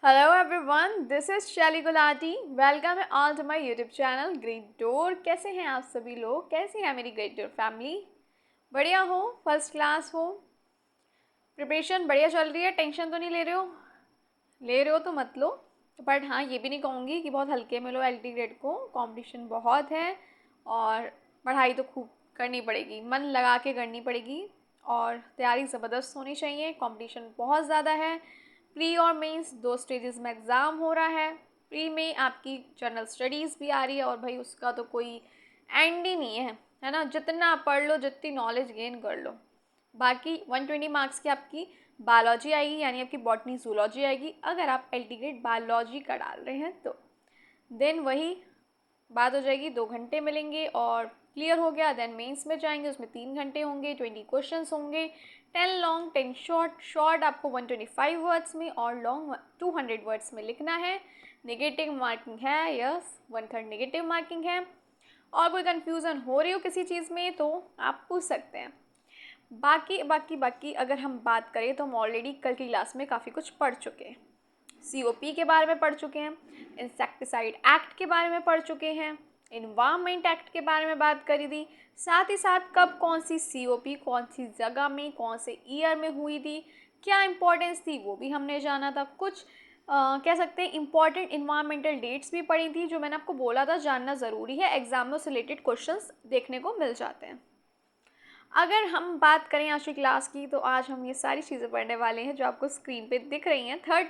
Hello everyone, this is Shelly Gulati. Welcome all to my YouTube channel Great Door. कैसे हैं आप सभी लोग? कैसी है मेरी ग्रेट डोर फैमिली? बढ़िया हो? फर्स्ट क्लास हो? प्रिपरेशन बढ़िया चल रही है? टेंशन तो नहीं ले रहे हो? ले रहे हो तो मत लो, बट हाँ ये भी नहीं कहूँगी कि बहुत हल्के में लो एलटी ग्रेड को। कंपटीशन बहुत है और पढ़ाई तो खूब करनी पड़ेगी, मन लगा के करनी पड़ेगी और तैयारी ज़बरदस्त होनी चाहिए। कंपटीशन बहुत ज़्यादा है। प्री और मेंस दो स्टेजेस में एग्ज़ाम हो रहा है। प्री में आपकी जनरल स्टडीज़ भी आ रही है और भाई उसका तो कोई एंड ही नहीं है ना। जितना पढ़ लो, जितनी नॉलेज गेन कर लो। बाकी 120 मार्क्स की आपकी बायोलॉजी आएगी, यानी आपकी बॉटनी जूलॉजी आएगी अगर आप एल्टीग्रेड बायोलॉजी का डाल रहे हैं तो। देन वही बात हो जाएगी, 2 घंटे मिलेंगे और क्लियर हो गया। देन मेंस में जाएंगे, उसमें 3 घंटे होंगे, 20 क्वेश्चंस होंगे, 10 लॉन्ग 10 शॉर्ट। शॉर्ट आपको 125 वर्ड्स में और लॉन्ग 200 वर्ड्स में लिखना है। नेगेटिव मार्किंग है, यस 1/3 नेगेटिव मार्किंग है। और कोई कन्फ्यूज़न हो रही हो किसी चीज़ में तो आप पूछ सकते हैं। बाकी अगर हम बात करें तो हम ऑलरेडी कल की क्लास में काफ़ी कुछ पढ़ चुके हैं। सीओपी के बारे में पढ़ चुके हैं, इंसेक्टिसाइड एक्ट के बारे में पढ़ चुके हैं, इन्वायरमेंट एक्ट के बारे में बात करी थी। साथ ही साथ कब कौन सी सीओपी कौन सी जगह में कौन से ईयर में हुई थी, क्या इंपॉर्टेंस थी वो भी हमने जाना था। कुछ कह सकते हैं इंपॉर्टेंट इन्वायरमेंटल डेट्स भी पढ़ी थी, जो मैंने आपको बोला था जानना ज़रूरी है, एग्जाम में उससे रिलेटेड क्वेश्चंस देखने को मिल जाते हैं। अगर हम बात करें आज की क्लास की तो आज हम ये सारी चीज़ें पढ़ने वाले हैं जो आपको स्क्रीन पे दिख रही हैं। थर्ड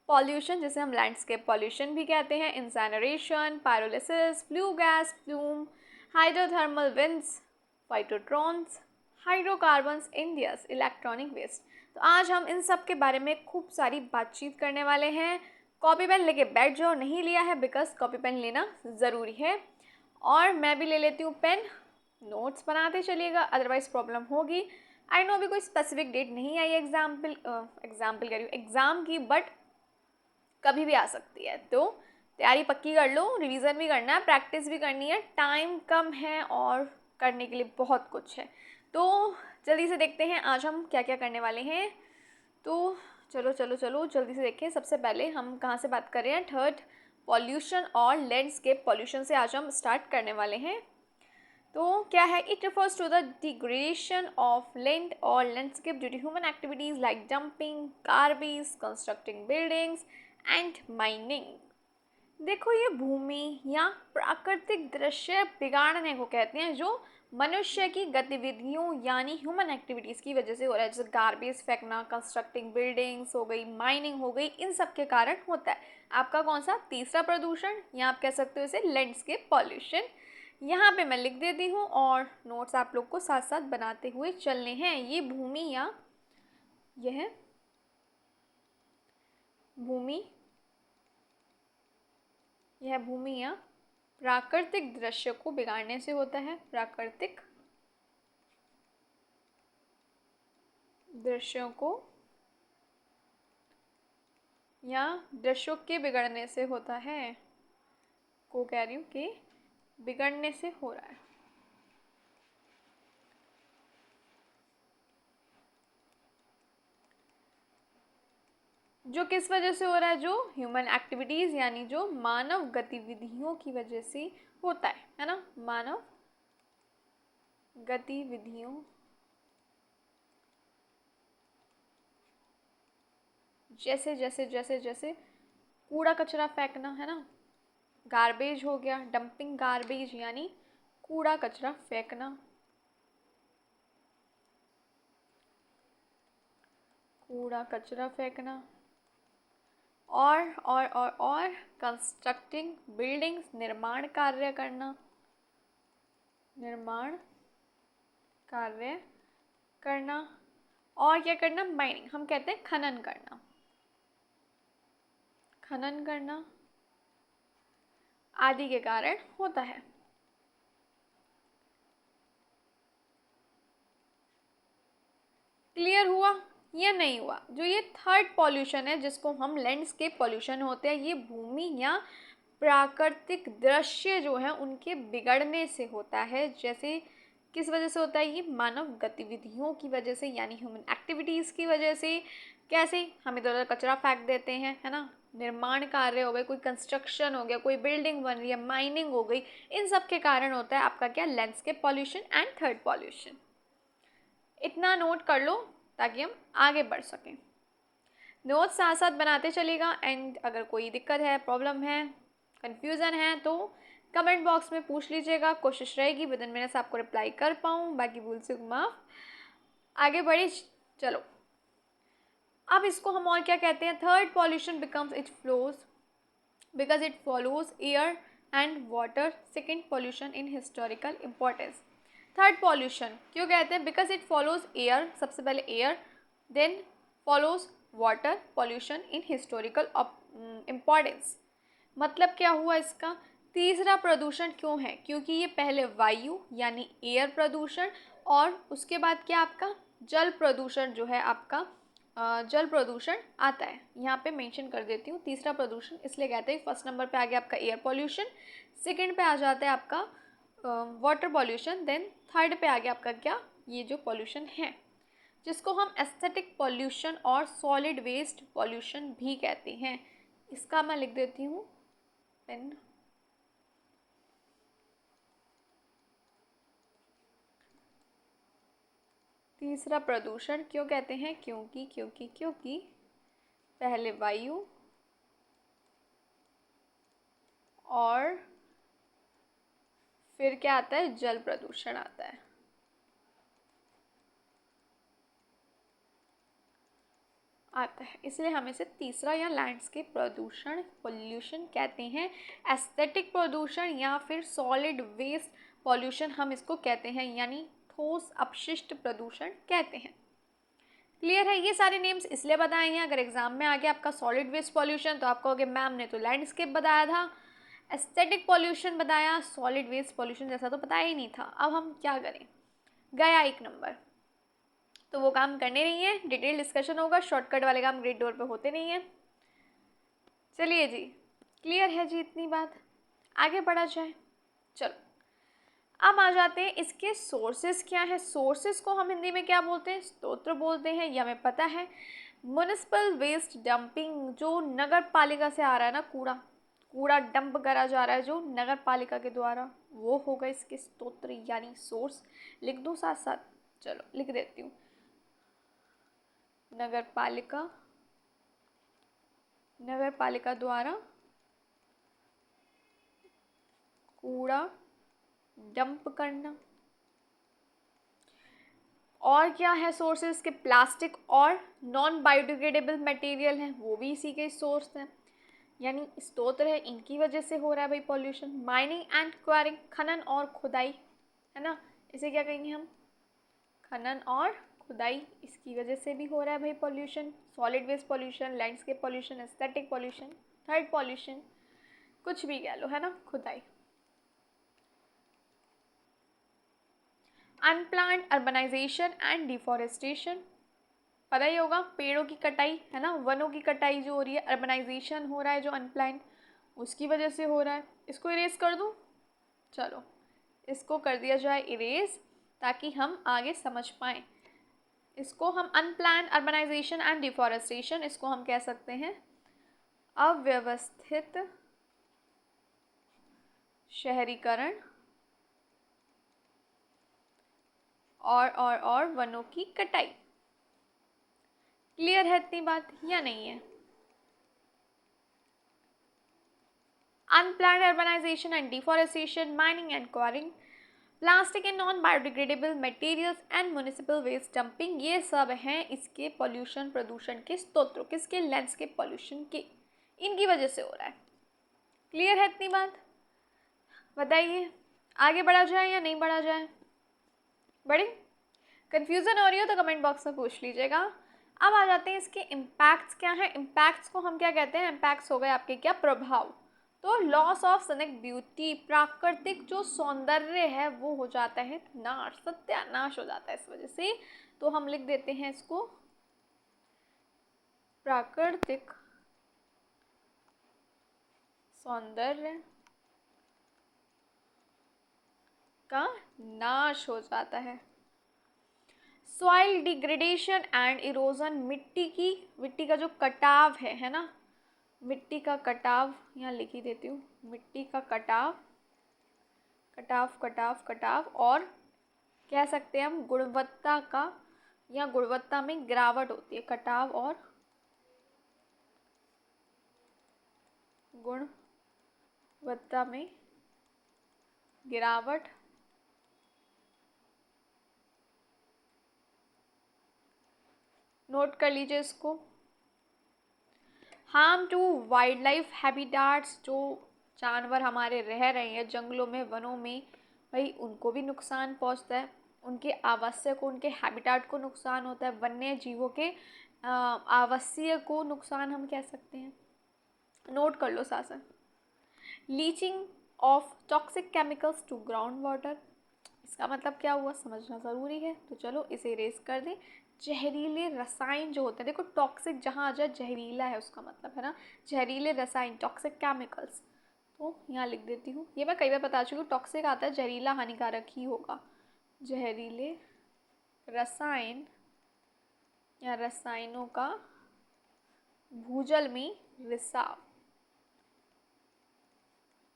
पॉल्यूशन, जिसे हम लैंडस्केप पॉल्यूशन भी कहते हैं, incineration, pyrolysis, flue gas plume, hydrothermal vents, phytotrons, hydrocarbons, इंडियस, इलेक्ट्रॉनिक वेस्ट। तो आज हम इन सब के बारे में खूब सारी बातचीत करने वाले हैं। कॉपी पेन लेके बैठ जाओ, नहीं लिया है बिकॉज कॉपी पेन लेना ज़रूरी है। और मैं भी ले लेती हूँ पेन, नोट्स बनाते चलिएगा अदरवाइज़ प्रॉब्लम होगी। आई नो अभी कोई स्पेसिफिक डेट नहीं आई एग्जाम्पल कह रही हूँ एग्ज़ाम की, बट कभी भी आ सकती है। तो तैयारी पक्की कर लो, रिवीजन भी करना है, प्रैक्टिस भी करनी है। टाइम कम है और करने के लिए बहुत कुछ है। तो जल्दी से देखते हैं आज हम क्या क्या करने वाले हैं। तो चलो चलो चलो जल्दी से देखें। सबसे पहले हम कहाँ से बात कर रहे हैं? थर्ड पॉल्यूशन और लैंडस्केप पॉल्यूशन से आज हम स्टार्ट करने वाले हैं। तो क्या है? It refers to the degradation of land और landscape due to human activities like dumping, garbage, constructing buildings and mining. देखो, ये भूमि या प्राकृतिक दृश्य बिगाड़ने को कहते हैं, जो मनुष्य की गतिविधियों यानी ह्यूमन एक्टिविटीज़ की वजह से हो रहा है। जैसे गार्बेज फेंकना, कंस्ट्रक्टिंग बिल्डिंग्स हो गई, माइनिंग हो गई, इन सब के कारण होता है। आपका कौन सा? तीसरा प्रदूषण, या आप कह सकते हो इसे लैंडस्केप पॉल्यूशन। यहाँ पे मैं लिख देती हूँ और नोट्स आप लोग को साथ साथ बनाते हुए चलने हैं। ये भूमि या यह भूमि यह भूमि या प्राकृतिक दृश्य को बिगाड़ने से होता है। प्राकृतिक दृश्यों को या दृश्यों के बिगड़ने से होता है, को कह रही हूँ कि बिगड़ने से हो रहा है। जो किस वजह से हो रहा है? जो ह्यूमन एक्टिविटीज़ यानी जो मानव गतिविधियों की वजह से होता है ना। मानव गतिविधियों जैसे जैसे जैसे जैसे कूड़ा कचरा फेंकना, है ना, गार्बेज हो गया, डंपिंग गार्बेज यानी कूड़ा कचरा फेंकना, कूड़ा कचरा फेंकना, और कंस्ट्रक्टिंग बिल्डिंग्स, निर्माण कार्य करना, निर्माण कार्य करना, और क्या करना? माइनिंग, हम कहते हैं खनन करना, खनन करना आदि के कारण होता है। क्लियर हुआ या नहीं हुआ? जो ये थर्ड पॉल्यूशन है जिसको हम लैंडस्केप पॉल्यूशन होते हैं, ये भूमि या प्राकृतिक दृश्य जो है उनके बिगड़ने से होता है। जैसे किस वजह से होता है? ये मानव गतिविधियों की वजह से यानी ह्यूमन एक्टिविटीज़ की वजह से। कैसे? हम इधर उधर कचरा फेंक देते हैं, है ना, निर्माण कार्य हो गए, कोई कंस्ट्रक्शन हो गया, कोई बिल्डिंग बन रही है, माइनिंग हो गई, इन सब के कारण होता है आपका क्या? Landscape pollution and third pollution. इतना नोट कर लो ताकि हम आगे बढ़ सकें। नोट्स साथ साथ बनाते चलेगा, एंड अगर कोई दिक्कत है, प्रॉब्लम है, कन्फ्यूज़न है तो कमेंट बॉक्स में पूछ लीजिएगा। कोशिश रहेगी विद इन मिनट्स आपको रिप्लाई कर पाऊँ, बाकी भूल से माफ। आगे बढ़े, चलो। अब इसको हम और क्या कहते हैं? Third pollution becomes it flows because it follows air and water. Second pollution in historical importance. Third pollution क्यों कहते हैं? बिकॉज इट फॉलोज एयर, सबसे पहले air, then follows water pollution in historical importance. मतलब क्या हुआ इसका? तीसरा प्रदूषण क्यों है? क्योंकि ये पहले वायु यानी एयर प्रदूषण, और उसके बाद क्या आपका जल प्रदूषण जो है आपका जल प्रदूषण आता है। यहाँ पे मेंशन कर देती हूँ तीसरा प्रदूषण इसलिए कहते हैं। फर्स्ट नंबर पे आ गया आपका एयर पॉल्यूशन, सेकंड पे आ जाता है आपका वाटर पॉल्यूशन, देन थर्ड पे आ गया आपका क्या? ये जो पॉल्यूशन है जिसको हम एस्थेटिक पॉल्यूशन और सॉलिड वेस्ट पॉल्यूशन भी कहते हैं। इसका मैं लिख देती हूँ पेन। तीसरा प्रदूषण क्यों कहते हैं? क्योंकि पहले वायु और फिर क्या आता है? जल प्रदूषण आता है। इसलिए हम इसे तीसरा या लैंडस्केप प्रदूषण पॉल्यूशन कहते हैं। एस्थेटिक प्रदूषण या फिर सॉलिड वेस्ट पॉल्यूशन हम इसको कहते हैं, यानी ठोस अपशिष्ट प्रदूषण कहते हैं। क्लियर है? ये सारे नेम्स इसलिए बताए हैं, अगर एग्जाम में आ गया आपका सॉलिड वेस्ट पॉल्यूशन तो आप कहोगे मैम ने तो लैंडस्केप बताया था, एस्थेटिक पॉल्यूशन बताया, सॉलिड वेस्ट पॉल्यूशन जैसा तो बताया ही नहीं था। अब हम क्या करें? गया एक नंबर, तो वो काम करने नहीं है, डिटेल डिस्कशन होगा। शॉर्टकट वाले काम ग्रेड डोर पे होते नहीं है। चलिए जी, क्लियर है जी इतनी बात? आगे बढ़ा जाए, चलो। अब आ जाते हैं इसके सोर्सेज क्या है। सोर्सेज को हम हिंदी में क्या बोलते हैं? स्तोत्र बोलते हैं, ये हमें पता है। म्युनिसिपल वेस्ट डंपिंग, जो नगर पालिका से आ रहा है ना, कूड़ा कूड़ा डंप करा जा रहा है जो नगर पालिका के द्वारा, वो होगा इसके स्तोत्र यानी सोर्स। लिख दूँ साथ साथ? चलो लिख देती हूँ। नगर पालिका द्वारा कूड़ा डंप करना। और क्या है सोर्सेज के? प्लास्टिक और नॉन बायोडिग्रेडेबल मटेरियल हैं, वो भी इसी के सोर्स हैं, यानी स्तोत्र है, इनकी वजह से हो रहा है भाई पॉल्यूशन। माइनिंग एंड क्वारिंग, खनन और खुदाई, है ना, इसे क्या कहेंगे हम? खनन और खुदाई, इसकी वजह से भी हो रहा है भाई pollution. Solid waste pollution, landscape pollution, aesthetic pollution, third pollution, कुछ भी कह लो, है ना, खुदाई। अनप्लान्ड अर्बनाइजेशन एंड डिफॉरेस्टेशन, पता ही होगा, पेड़ों की कटाई, है ना, वनों की कटाई जो हो रही है, अर्बनाइजेशन हो रहा है जो अनप्लान्ड, उसकी वजह से हो रहा है। इसको इरेज कर दूँ? चलो इसको कर दिया जाए इरेज, ताकि हम आगे समझ पाएँ। इसको हम अनप्लान्ड अर्बनाइजेशन एंड डिफॉरेस्टेशन, इसको हम कह सकते हैं अव्यवस्थित शहरीकरण और वनों की कटाई। क्लियर है इतनी बात या नहीं है? Unplanned urbanization and deforestation, mining and quarrying, plastic and non biodegradable materials and municipal waste dumping, ये सब हैं इसके पॉल्यूशन प्रदूषण के स्रोत। किसके? लैंडस्केप पॉल्यूशन के, इनकी वजह से हो रहा है। क्लियर है इतनी बात? बताइए आगे बढ़ा जाए या नहीं बढ़ा जाए? बड़ी कन्फ्यूज़न हो रही हो तो कमेंट बॉक्स में पूछ लीजिएगा। अब आ जाते हैं इसके इम्पैक्ट्स क्या हैं। इम्पैक्ट्स को हम क्या कहते हैं? इम्पैक्ट्स हो गए आपके क्या? प्रभाव। तो लॉस ऑफ सनिक ब्यूटी, प्राकृतिक जो सौंदर्य है वो हो जाता है नाश, सत्यानाश हो जाता है इस वजह से। तो हम लिख देते हैं इसको प्राकृतिक सौंदर्य का नाश हो जाता है। सॉइल डिग्रेडेशन एंड इरोजन, मिट्टी का जो कटाव है ना, मिट्टी का कटाव, यहाँ लिख ही देती हूँ, मिट्टी का कटाव कटाव कटाव कटाव, और कह सकते हैं हम गुणवत्ता का, या गुणवत्ता में गिरावट होती है, कटाव और गुणवत्ता में गिरावट। नोट कर लीजिए इसको। Harm to wildlife habitats, जो जानवर हमारे रह रहे हैं जंगलों में, वनों में, भाई उनको भी नुकसान पहुंचता है, उनके आवास्य को, उनके हैबिटाट को नुकसान होता है, वन्य जीवों के आवासीय को नुकसान हम कह सकते हैं। नोट कर लो साथ साथ। Leaching of toxic chemicals to ground water, इसका मतलब क्या हुआ समझना ज़रूरी है, तो चलो इसे इरेज कर दें। जहरीले रसायन जो होते हैं, देखो टॉक्सिक जहाँ आ जाए जहरीला है उसका मतलब है ना, जहरीले रसायन, टॉक्सिक केमिकल्स, तो यहाँ लिख देती हूँ। ये मैं कई बार बता चुकी हूँ, टॉक्सिक आता है जहरीला, हानिकारक ही होगा। जहरीले रसायन या रसायनों का भूजल में रिसाव,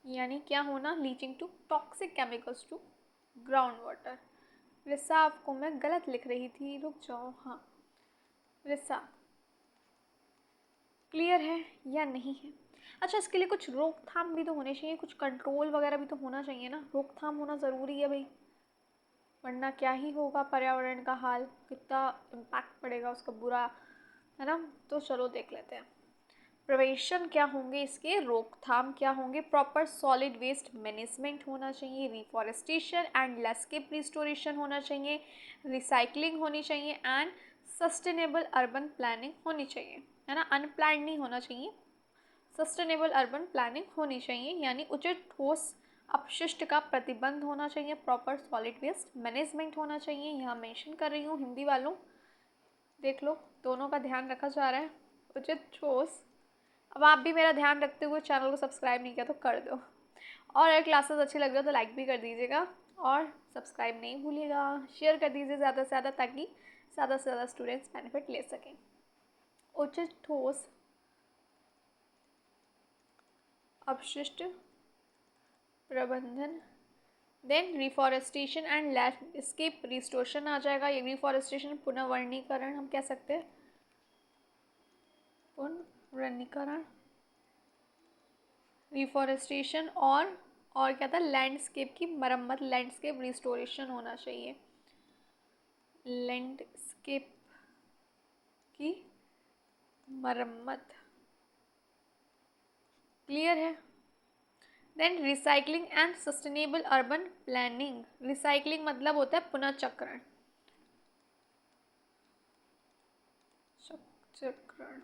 यानी क्या होना, leaching to toxic chemicals to ground water. रिसाव को मैं गलत लिख रही थी, रुक जाओ, हाँ रिसाव। क्लियर है या नहीं है? अच्छा, इसके लिए कुछ रोकथाम भी तो होने चाहिए, कुछ कंट्रोल वगैरह भी तो होना चाहिए ना, रोकथाम होना ज़रूरी है भाई, वरना क्या ही होगा, पर्यावरण का हाल, कितना इम्पैक्ट पड़ेगा उसका बुरा, है ना। तो चलो देख लेते हैं प्रिवेंशन क्या होंगे इसके, रोकथाम क्या होंगे। प्रॉपर सॉलिड वेस्ट मैनेजमेंट होना चाहिए, रिफॉरेस्टेशन एंड लैंडस्केप रिस्टोरेशन होना चाहिए, रिसाइकलिंग होनी चाहिए, एंड सस्टेनेबल अर्बन प्लानिंग होनी चाहिए, है ना, अनप्लान्ड नहीं होना चाहिए, सस्टेनेबल अर्बन प्लानिंग होनी चाहिए, यानी उचित ठोस अपशिष्ट का प्रतिबंध होना चाहिए, प्रॉपर सॉलिड वेस्ट मैनेजमेंट होना चाहिए। यहाँ मेंशन कर रही हूँ हिंदी वालों, देख लो दोनों का ध्यान रखा जा रहा है, उचित ठोस। अब आप भी मेरा ध्यान रखते हुए चैनल को सब्सक्राइब नहीं किया तो कर दो, और अगर क्लासेस अच्छी लग रही हो तो लाइक भी कर दीजिएगा, और सब्सक्राइब नहीं भूलिएगा, शेयर कर दीजिए ज़्यादा से ज़्यादा, ताकि ज़्यादा से ज़्यादा स्टूडेंट्स बेनिफिट ले सकें। उचित ठोस अपशिष्ट प्रबंधन, then reforestation and landscape restoration आ जाएगा। ये रिफॉरेस्टेशन पुनर्वनीकरण हम कह सकते हैं, पुनर्वनीकरण, रिफॉरेस्टेशन, और क्या था, लैंडस्केप की मरम्मत, लैंडस्केप रिस्टोरेशन होना चाहिए, लैंडस्केप की मरम्मत। क्लियर है? Then recycling and sustainable urban planning, recycling मतलब होता है पुनर्चक्रण, चक्रण,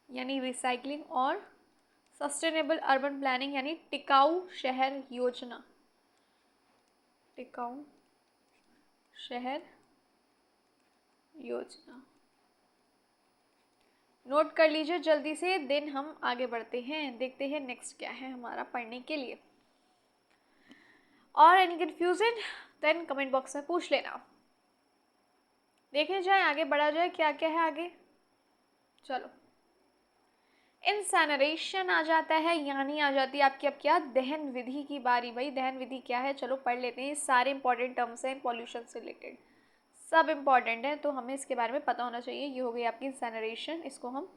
यानी रिसाइकलिंग, और सस्टेनेबल अर्बन प्लानिंग यानी टिकाऊ शहर योजना, टिकाऊ शहर योजना। नोट कर लीजिए जल्दी से, देन हम आगे बढ़ते हैं, देखते हैं नेक्स्ट क्या है हमारा पढ़ने के लिए। और any confusion then comment box में पूछ लेना, देखे जाए आगे बढ़ा जाए क्या क्या है आगे। चलो, इंसैनरेशन आ जाता है, यानी आ जाती है आपकी अब क्या, दहन विधि की बारी। भाई दहन विधि क्या है, चलो पढ़ लेते हैं, सारे इंपॉर्टेंट टर्म्स हैं पॉल्यूशन से रिलेटेड, सब इंपॉर्टेंट है, तो हमें इसके बारे में पता होना चाहिए। ये हो गई आपकी इंसैनरेशन, इसको हम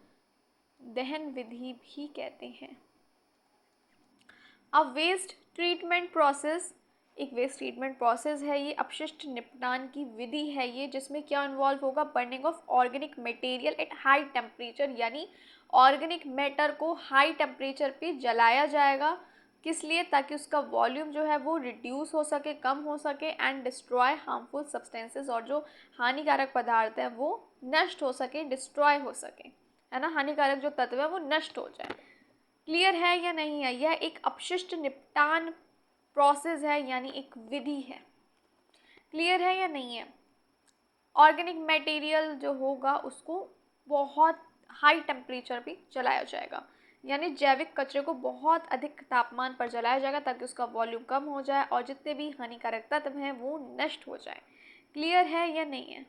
दहन विधि भी कहते हैं। अब वेस्ट ट्रीटमेंट प्रोसेस, एक वेस्ट ट्रीटमेंट प्रोसेस है ये, अपशिष्ट निपटान की विधि है ये, जिसमें क्या इन्वॉल्व होगा, burning of organic material at high temperature, यानी ऑर्गेनिक मैटर को हाई टेम्परेचर पे जलाया जाएगा, किस लिए, ताकि उसका वॉल्यूम जो है वो रिड्यूस हो सके, कम हो सके, एंड डिस्ट्रॉय हार्मफुल सब्सटेंसेस, और जो हानिकारक पदार्थ है वो नष्ट हो सके, डिस्ट्रॉय हो सके, है ना, हानिकारक जो तत्व है वो नष्ट हो जाए। क्लियर है या नहीं है? यह एक अपशिष्ट निपटान प्रोसेस है, यानी एक विधि है। क्लियर है या नहीं है? ऑर्गेनिक मटेरियल जो होगा उसको बहुत हाई टेम्परेचर पे जलाया जाएगा, यानी जैविक कचरे को बहुत अधिक तापमान पर जलाया जाएगा, ताकि उसका वॉल्यूम कम हो जाए और जितने भी हानिकारक तत्व हैं वो नष्ट हो जाए। क्लियर है या नहीं है?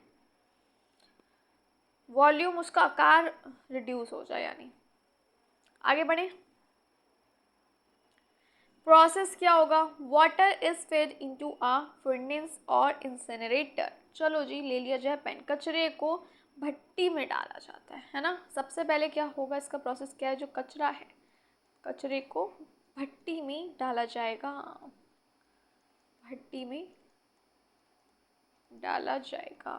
वॉल्यूम, उसका आकार रिड्यूस हो जाए यानी। आगे बढ़े। प्रोसेस क्या होगा? Water is fed into a furnace और इंसिनरेटर। चलो जी, ले लिया जाए पेन। कचरे को भट्टी में डाला जाता है ना। सबसे पहले क्या होगा, इसका प्रोसेस क्या है? जो कचरा है, कचरे को भट्टी में डाला जाएगा, भट्टी में डाला जाएगा।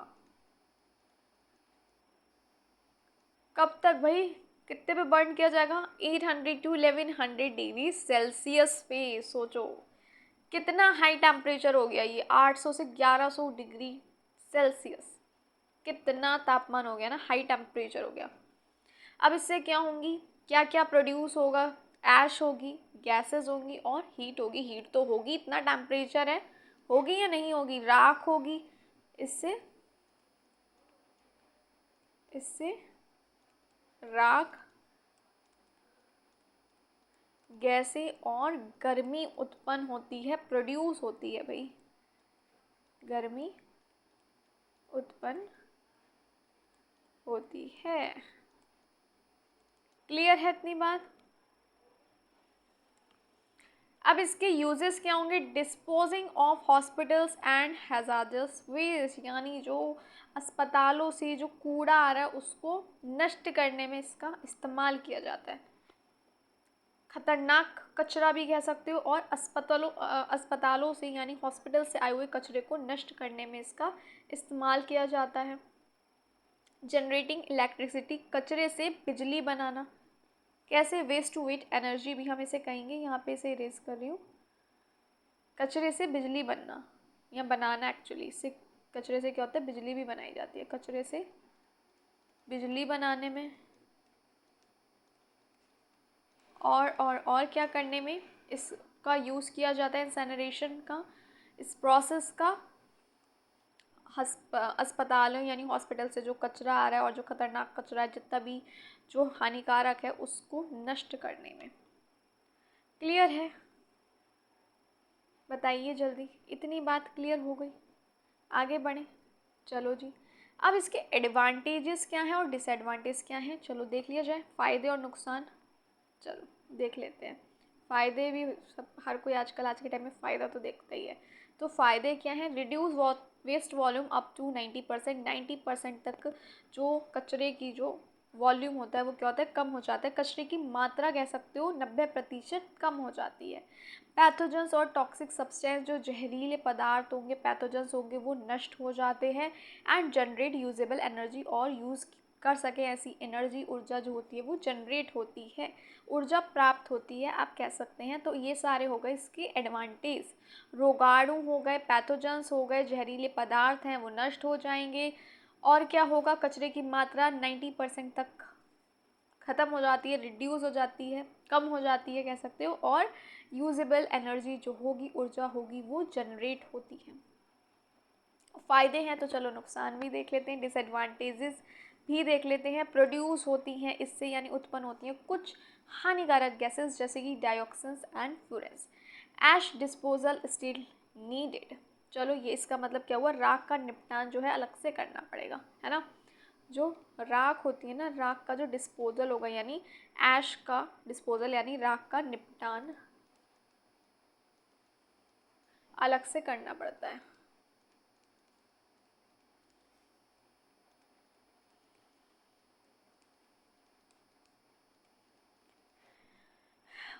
कब तक भाई? कितने पे बर्न किया जाएगा? 800 टू 1100 डिग्री सेल्सियस पे। सोचो कितना हाई टेम्परेचर हो गया ये, 800 से 1100 डिग्री सेल्सियस। कितना तापमान हो गया ना, हाई टेम्परेचर हो गया। अब इससे क्या होंगी, क्या क्या प्रोड्यूस होगा? ऐश होगी, गैसेस होंगी और हीट होगी। हीट तो होगी, इतना टेम्परेचर है, होगी या नहीं होगी? राख होगी। इससे इससे राख, गैसें और गर्मी उत्पन्न होती है, प्रोड्यूस होती है भाई, गर्मी उत्पन्न होती है। क्लियर है इतनी बात? अब इसके यूजेस क्या होंगे? Disposing of hospitals and hazardous waste, यानी जो अस्पतालों से जो कूड़ा आ रहा है उसको नष्ट करने में इसका इस्तेमाल किया जाता है। खतरनाक कचरा भी कह सकते हो। और अस्पतालों से यानी हॉस्पिटल से आए हुए कचरे को नष्ट करने में इसका इस्तेमाल किया जाता है। जनरेटिंग इलेक्ट्रिसिटी, कचरे से बिजली बनाना। कैसे? वेस्ट टू वेट एनर्जी भी हम इसे कहेंगे, यहाँ पे इसे इरेज कर रही हूँ। कचरे से बिजली बनना या बनाना, एक्चुअली इससे कचरे से क्या होता है? बिजली भी बनाई जाती है। कचरे से बिजली बनाने में और क्या करने में इसका यूज़ किया जाता है? इंसेनरेशन का, इस प्रोसेस का अस्पतालों यानी हॉस्पिटल से जो कचरा आ रहा है और जो खतरनाक कचरा है, जितना भी जो हानिकारक है, उसको नष्ट करने में। क्लियर है? बताइए जल्दी। इतनी बात क्लियर हो गई? आगे बढ़ें। चलो जी, अब इसके एडवांटेजेस क्या हैं और डिसएडवांटेज क्या हैं, चलो देख लिया जाए। फ़ायदे और नुकसान चलो देख लेते हैं। फ़ायदे भी सब, हर कोई आजकल आज के टाइम में फ़ायदा तो देखता ही है। तो फ़ायदे क्या हैं? Reduce waste volume up to 90%। 90% तक जो कचरे की जो वॉल्यूम होता है वो क्या होता है? कम हो जाता है। कचरे की मात्रा कह सकते हो 90% कम हो जाती है। पैथोजेंस और टॉक्सिक सब्सटेंस, जो जहरीले पदार्थ होंगे, पैथोजेंस होंगे, वो नष्ट हो जाते हैं। एंड जनरेट यूजेबल एनर्जी, और यूज़ कर सकें ऐसी एनर्जी, ऊर्जा जो होती है वो जनरेट होती है, ऊर्जा प्राप्त होती है, आप कह सकते हैं। तो ये सारे हो गए इसके एडवांटेज। रोगाणु हो गए, पैथोजेंस हो गए, जहरीले पदार्थ हैं वो नष्ट हो जाएंगे। और क्या होगा? कचरे की मात्रा 90% तक ख़त्म हो जाती है, रिड्यूस हो जाती है, कम हो जाती है कह सकते हो। और यूजेबल एनर्जी जो होगी, ऊर्जा होगी, वो जनरेट होती है। फ़ायदे हैं तो चलो नुकसान भी देख लेते हैं, डिसएडवांटेजेस भी देख लेते हैं। प्रोड्यूस होती हैं इससे यानी उत्पन्न होती हैं कुछ हानिकारक गैसेस, जैसे कि dioxins and fluorines. Ash disposal still needed. चलो ये इसका मतलब क्या हुआ? राख का निपटान जो है अलग से करना पड़ेगा, है ना। जो राख होती है ना, राख का जो डिस्पोजल होगा, यानी ऐश का डिस्पोजल यानी राख का निपटान अलग से करना पड़ता है।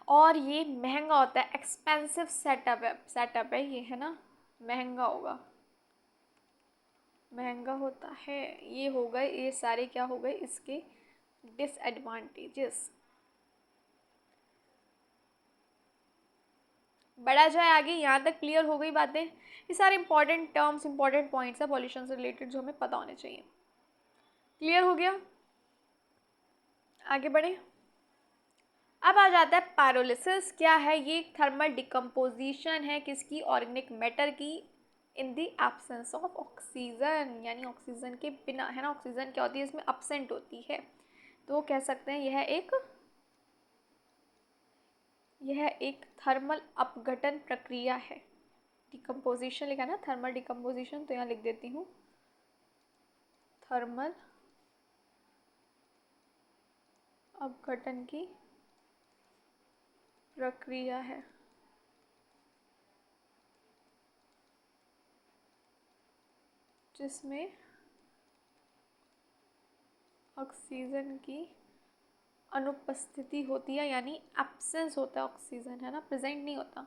और ये महंगा होता है, एक्सपेंसिव सेटअप है ये, है ना, महंगा होगा, महंगा होता है। ये हो गए, ये सारे क्या हो गए इसके डिसएडवांटेजेस। बढ़ा जाए आगे, यहाँ तक क्लियर हो गई बातें? ये सारे इंपॉर्टेंट टर्म्स, इंपॉर्टेंट पॉइंट्स है पॉल्यूशन से रिलेटेड जो हमें पता होने चाहिए। क्लियर हो गया? आगे बढ़े। अब आ जाता है पायरोलिसिस। क्या है ये? थर्मल डिकम्पोजिशन है किसकी? ऑर्गेनिक मैटर की, in the absence of oxygen, यानी ऑक्सीजन के बिना, है ना। ऑक्सीजन क्या होती है इसमें? अपसेंट होती है। तो कह सकते हैं यह एक थर्मल अपघटन प्रक्रिया है। डिकम्पोजिशन लिखा ना, थर्मल डिकम्पोजिशन, तो यहाँ लिख देती हूँ थर्मल अपघटन की प्रक्रिया है। जिसमें ऑक्सीजन की अनुपस्थिति होती है, यानी एब्सेंस होता है ऑक्सीजन, है ना, प्रेजेंट नहीं होता।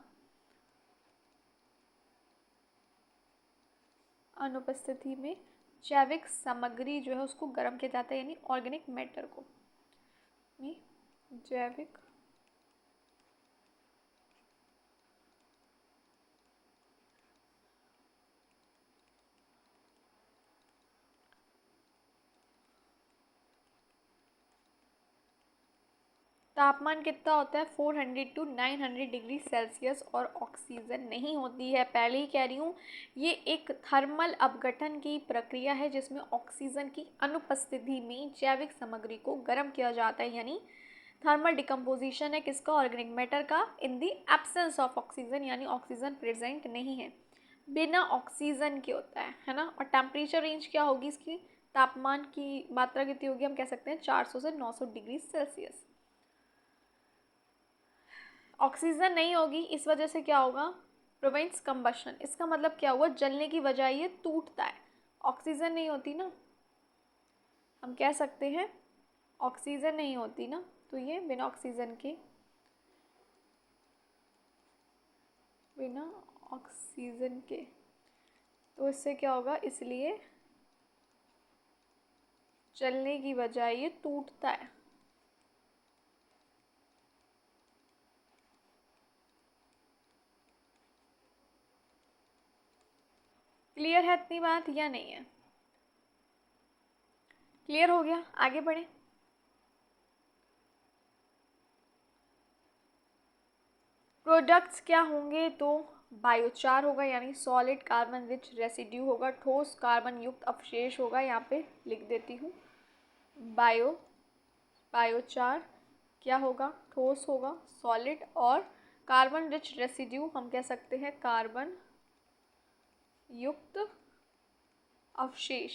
अनुपस्थिति में जैविक सामग्री जो है उसको गर्म किया जाता है, यानी ऑर्गेनिक मैटर को जैविक तापमान कितना होता है 400 टू 900 डिग्री सेल्सियस, और ऑक्सीजन नहीं होती है। पहले ही कह रही हूँ, ये एक थर्मल अपघटन की प्रक्रिया है जिसमें ऑक्सीजन की अनुपस्थिति में जैविक सामग्री को गर्म किया जाता है, यानी थर्मल डिकम्पोजिशन है किसका, ऑर्गेनिक मैटर का, इन दी एब्सेंस ऑफ ऑक्सीजन, यानी ऑक्सीजन प्रेजेंट नहीं है, बिना ऑक्सीजन के होता है ना। और टेम्परेचर रेंज क्या होगी इसकी, तापमान की मात्रा कितनी होगी, हम कह सकते हैं 400 से 900 डिग्री सेल्सियस। ऑक्सीजन नहीं होगी, इस वजह से क्या होगा, प्रिवेंट्स कंबशन। इसका मतलब क्या हुआ, जलने की वजह ये टूटता है। ऑक्सीजन नहीं होती ना, हम कह सकते हैं ऑक्सीजन नहीं होती ना, तो ये बिना ऑक्सीजन के, बिना ऑक्सीजन के, तो इससे क्या होगा, इसलिए जलने की वजह ये टूटता है। क्लियर है इतनी बात या नहीं है, क्लियर हो गया, आगे बढ़े। प्रोडक्ट्स क्या होंगे, तो बायोचार होगा, यानी सॉलिड कार्बन रिच रेसिड्यू होगा, ठोस कार्बन युक्त अवशेष होगा, यहाँ पे लिख देती हूँ बायोचार क्या होगा, ठोस होगा, सॉलिड, और कार्बन रिच रेसिड्यू हम कह सकते हैं कार्बन युक्त अवशेष।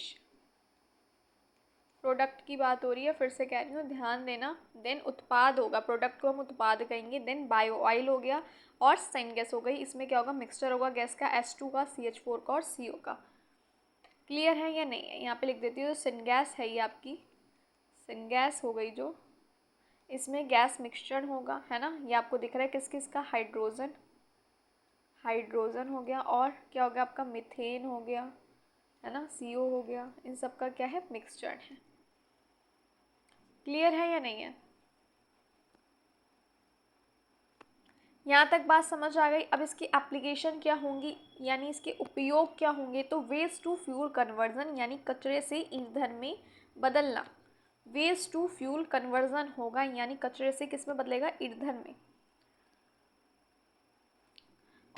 प्रोडक्ट की बात हो रही है, फिर से कह रही हूँ ध्यान देना। देन उत्पाद होगा, प्रोडक्ट को हम उत्पाद कहेंगे। देन बायो ऑयल हो गया, और सिनगैस हो गई। इसमें क्या होगा, मिक्सचर होगा गैस का, H2 का, CH4 का और CO का। क्लियर है या नहीं है, यहाँ पे लिख देती हूँ। सिनगैस है ये आपकी, सिनगैस हो गई जो, इसमें गैस मिक्सचर होगा, है ना, ये आपको दिख रहा है किस किस का, हाइड्रोजन, हाइड्रोजन हो गया, और क्या हो गया आपका, मीथेन हो गया, है ना, CO हो गया, इन सब का क्या है, मिक्सचर है। क्लियर है या नहीं है, यहाँ तक बात समझ आ गई। अब इसकी एप्लीकेशन क्या होंगी, यानी इसके उपयोग क्या होंगे, तो वेस्ट टू फ्यूल कन्वर्जन, यानी कचरे से ईंधन में बदलना। वेस्ट टू फ्यूल कन्वर्जन होगा, यानी कचरे से किस में बदलेगा, ईंधन में।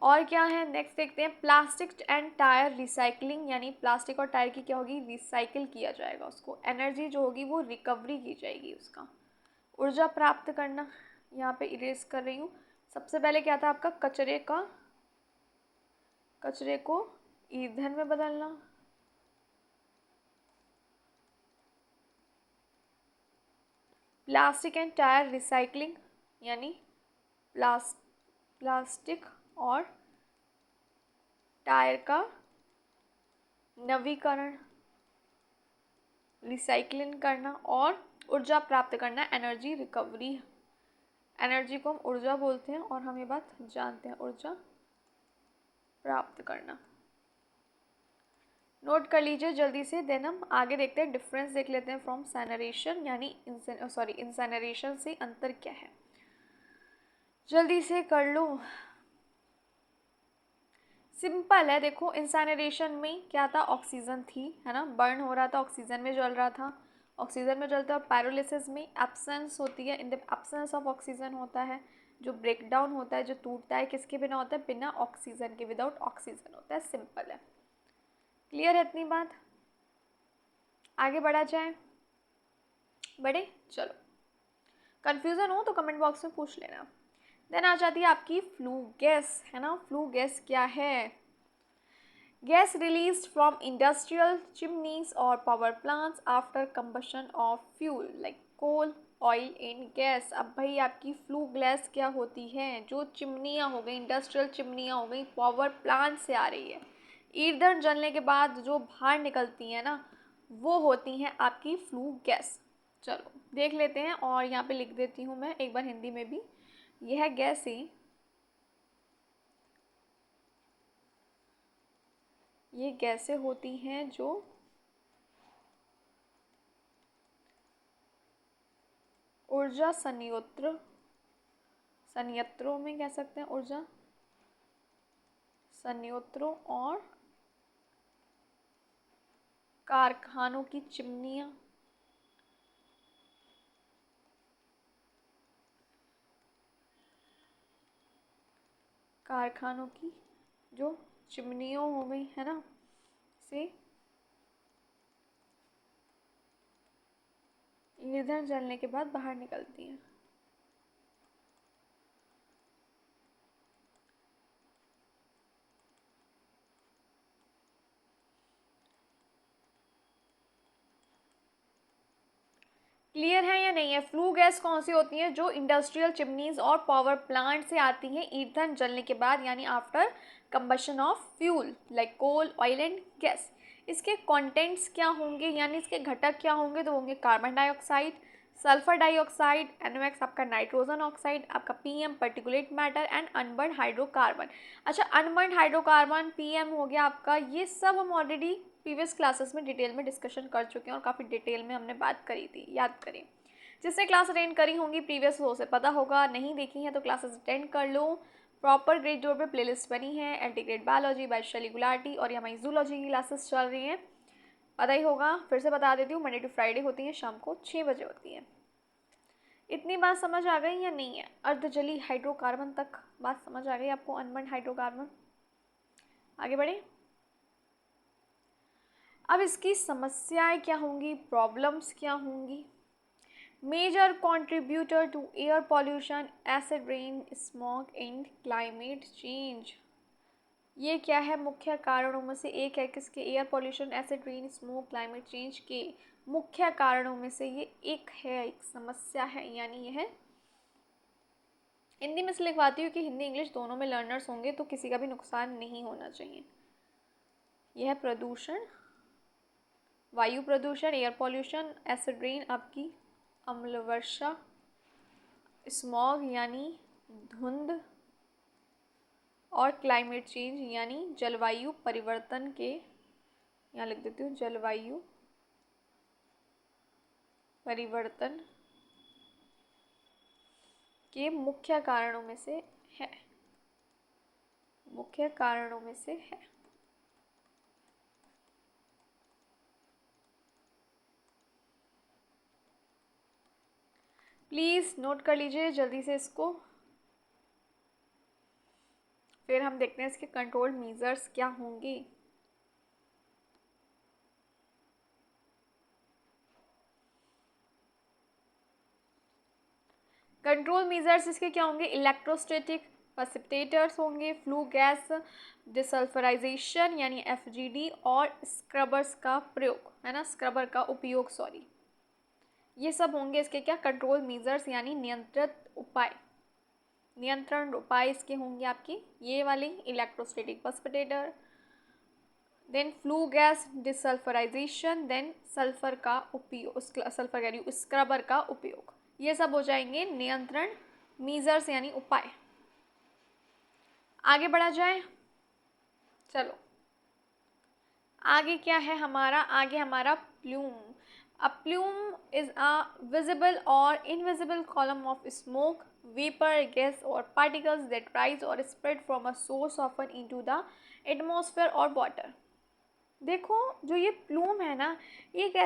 और क्या है नेक्स्ट देखते हैं, प्लास्टिक एंड टायर रिसाइकलिंग, यानी प्लास्टिक और टायर की क्या होगी, रिसाइकिल किया जाएगा उसको। एनर्जी जो होगी वो रिकवरी की जाएगी उसका। ऊर्जा प्राप्त करना, यहाँ पे इरेज कर रही हूँ। सबसे पहले क्या था आपका, कचरे को ईंधन में बदलना। प्लास्टिक एंड टायर रिसाइकलिंग, यानी प्लास्टिक और टायर का नवीकरण, रिसाइकलिंग करना, और ऊर्जा प्राप्त करना, एनर्जी रिकवरी। एनर्जी को हम ऊर्जा बोलते हैं, और हम ये बात जानते हैं, ऊर्जा प्राप्त करना। नोट कर लीजिए जल्दी से। देन हम आगे देखते हैं, डिफरेंस देख लेते हैं फ्रॉम सैनरेशन, यानी इंसैनरेशन से अंतर क्या है, जल्दी से कर लो। सिंपल है, देखो इंसैनरेशन में क्या था, ऑक्सीजन थी, है ना, बर्न हो रहा था, ऑक्सीजन में जल रहा था, ऑक्सीजन में जलता है। और पायरोलिसिस में एब्सेंस होती है, in the absence of oxygen होता है, जो ब्रेक डाउन होता है, जो टूटता है, किसके बिना होता है, बिना ऑक्सीजन के, विदाउट ऑक्सीजन होता है। सिंपल है, क्लियर है इतनी बात, आगे बढ़ा जाए, बढ़े, चलो। कन्फ्यूज़न हो तो कमेंट बॉक्स में पूछ लेना। देन आ जाती है आपकी फ्लू गैस, है ना। फ्लू गैस क्या है? Gas released from industrial chimneys और power plants after combustion of fuel like coal, oil and gas. अब भाई आपकी फ्लू गैस क्या होती है? जो चिमनियाँ हो गई, इंडस्ट्रियल चिमनियाँ हो गई, पावर प्लांट से आ रही है, ईंधन जलने के बाद जो बाहर निकलती है ना, वो होती हैं आपकी फ्लू गैस। चलो देख लेते हैं, और यहाँ पे लिख देती हूँ मैं एक बार हिंदी में भी। यह गैसें, ये गैसें होती हैं जो ऊर्जा संयंत्रों में, कह सकते हैं ऊर्जा संयंत्रों और कारखानों की चिमनियाँ, कारखानों की जो चिमनियों हो गई, है ना, से ईंधन जलने के बाद बाहर निकलती हैं। क्लियर है या नहीं है? फ्लू गैस कौन सी होती है? जो इंडस्ट्रियल चिमनीज और पावर प्लांट से आती हैं ईंधन जलने के बाद, यानी after combustion of fuel like coal, oil and gas. इसके कंटेंट्स क्या होंगे, यानी इसके घटक क्या होंगे? तो होंगे carbon dioxide, sulphur dioxide, NOx आपका नाइट्रोजन ऑक्साइड, आपका PM particulate matter and unburnt hydrocarbon. अच्छा, अनबर्न हाइड्रोकार्बन, PM हो गया आपका, ये सब हम ऑलरेडी प्रीवियस क्लासेस में डिटेल में डिस्कशन कर चुके हैं और काफ़ी डिटेल में हमने बात करी थी, याद करें। जिसने क्लास अटेंड करी होंगी प्रीवियस, वो उसे पता होगा, नहीं देखी है तो क्लासेस अटेंड कर लो। प्रॉपर ग्रेड डोर पे प्लेलिस्ट बनी है, एंटीग्रेड बायोलॉजी बाय शैली गुलाटी, और ये हमारी जूलॉजी की क्लासेस चल रही हैं, पता ही होगा। फिर से बता देती हूँ, मंडे टू फ्राइडे होती हैं, शाम को 6 बजे होती हैं। इतनी बात समझ आ गई या नहीं है? अर्धजली हाइड्रोकार्बन तक बात समझ आ गई आपको? अनबर्न हाइड्रोकार्बन, आगे बढ़े। अब इसकी समस्याएं क्या होंगी, प्रॉब्लम्स क्या होंगी? Major contributor to air pollution, acid rain, smog and climate change. ये क्या है? मुख्य कारणों में से एक है। किसके? Air pollution, acid rain, smoke, climate change के मुख्य कारणों में से ये एक है, एक समस्या है, यानी यह है। हिंदी में से लिखवाती हूँ कि हिंदी इंग्लिश दोनों में लर्नर्स होंगे, तो किसी का भी नुकसान नहीं होना चाहिए। यह प्रदूषण, वायु प्रदूषण, एयर पॉल्यूशन, एसिड रेन आपकी अम्ल वर्षा, स्मॉग यानी धुंध, और क्लाइमेट चेंज यानी जलवायु परिवर्तन के, यहाँ लिख देती हूँ, जलवायु परिवर्तन के मुख्य कारणों में से है, मुख्य कारणों में से है। प्लीज़ नोट कर लीजिए जल्दी से इसको, फिर हम देखते हैं इसके कंट्रोल मेजर्स क्या होंगे। कंट्रोल मेजर्स इसके क्या होंगे? इलेक्ट्रोस्टैटिक प्रेसिपिटेटर्स होंगे, फ्लू गैस डिसल्फराइजेशन यानी FGD, और स्क्रबर्स का प्रयोग, है ना, स्क्रबर का उपयोग, सॉरी, ये सब होंगे इसके क्या? कंट्रोल मेजर्स यानी नियंत्रित उपाय, नियंत्रण उपाय इसके होंगे आपकी ये वाली electrostatic precipitator, then flue gas desulphurisation, then sulphur का उपयोग, सल्फर कह रही हूँ, स्क्रबर का उपयोग, ये सब हो जाएंगे नियंत्रण मेजर्स यानी उपाय। आगे बढ़ा जाए, चलो आगे क्या है हमारा? आगे हमारा plume. A plume is a visible or invisible column of smoke, vapor, gas or particles that rise or spread from a source often into the atmosphere or water. देखो जो ये प्लूम है ना, ये एक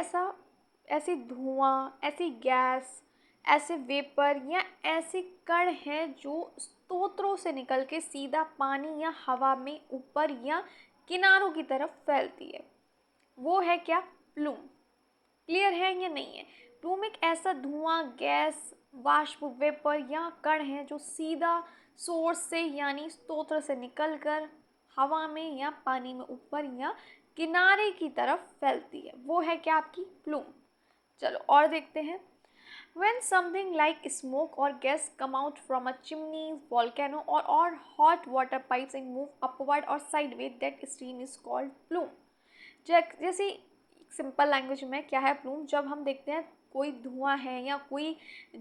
ऐसी धुआं, ऐसी गैस, ऐसे वेपर या ऐसे कण हैं जो स्रोतों से निकल के सीधा पानी या हवा में ऊपर या किनारों की तरफ फैलती है, वो है क्या? प्लूम। क्लियर है या नहीं है? प्लूम एक ऐसा धुआं, गैस, वाष्प, वेपर या कण है जो सीधा सोर्स से यानी स्रोत से निकलकर हवा में या पानी में ऊपर या किनारे की तरफ फैलती है, वो है क्या आपकी प्लूम। चलो और देखते हैं। When something like smoke or gas come out from a chimney, volcano or hot water pipes and move upward or sideways, that stream is called plume। जैसे सिंपल लैंग्वेज में क्या है प्लूम, जब हम देखते हैं कोई धुआं है या कोई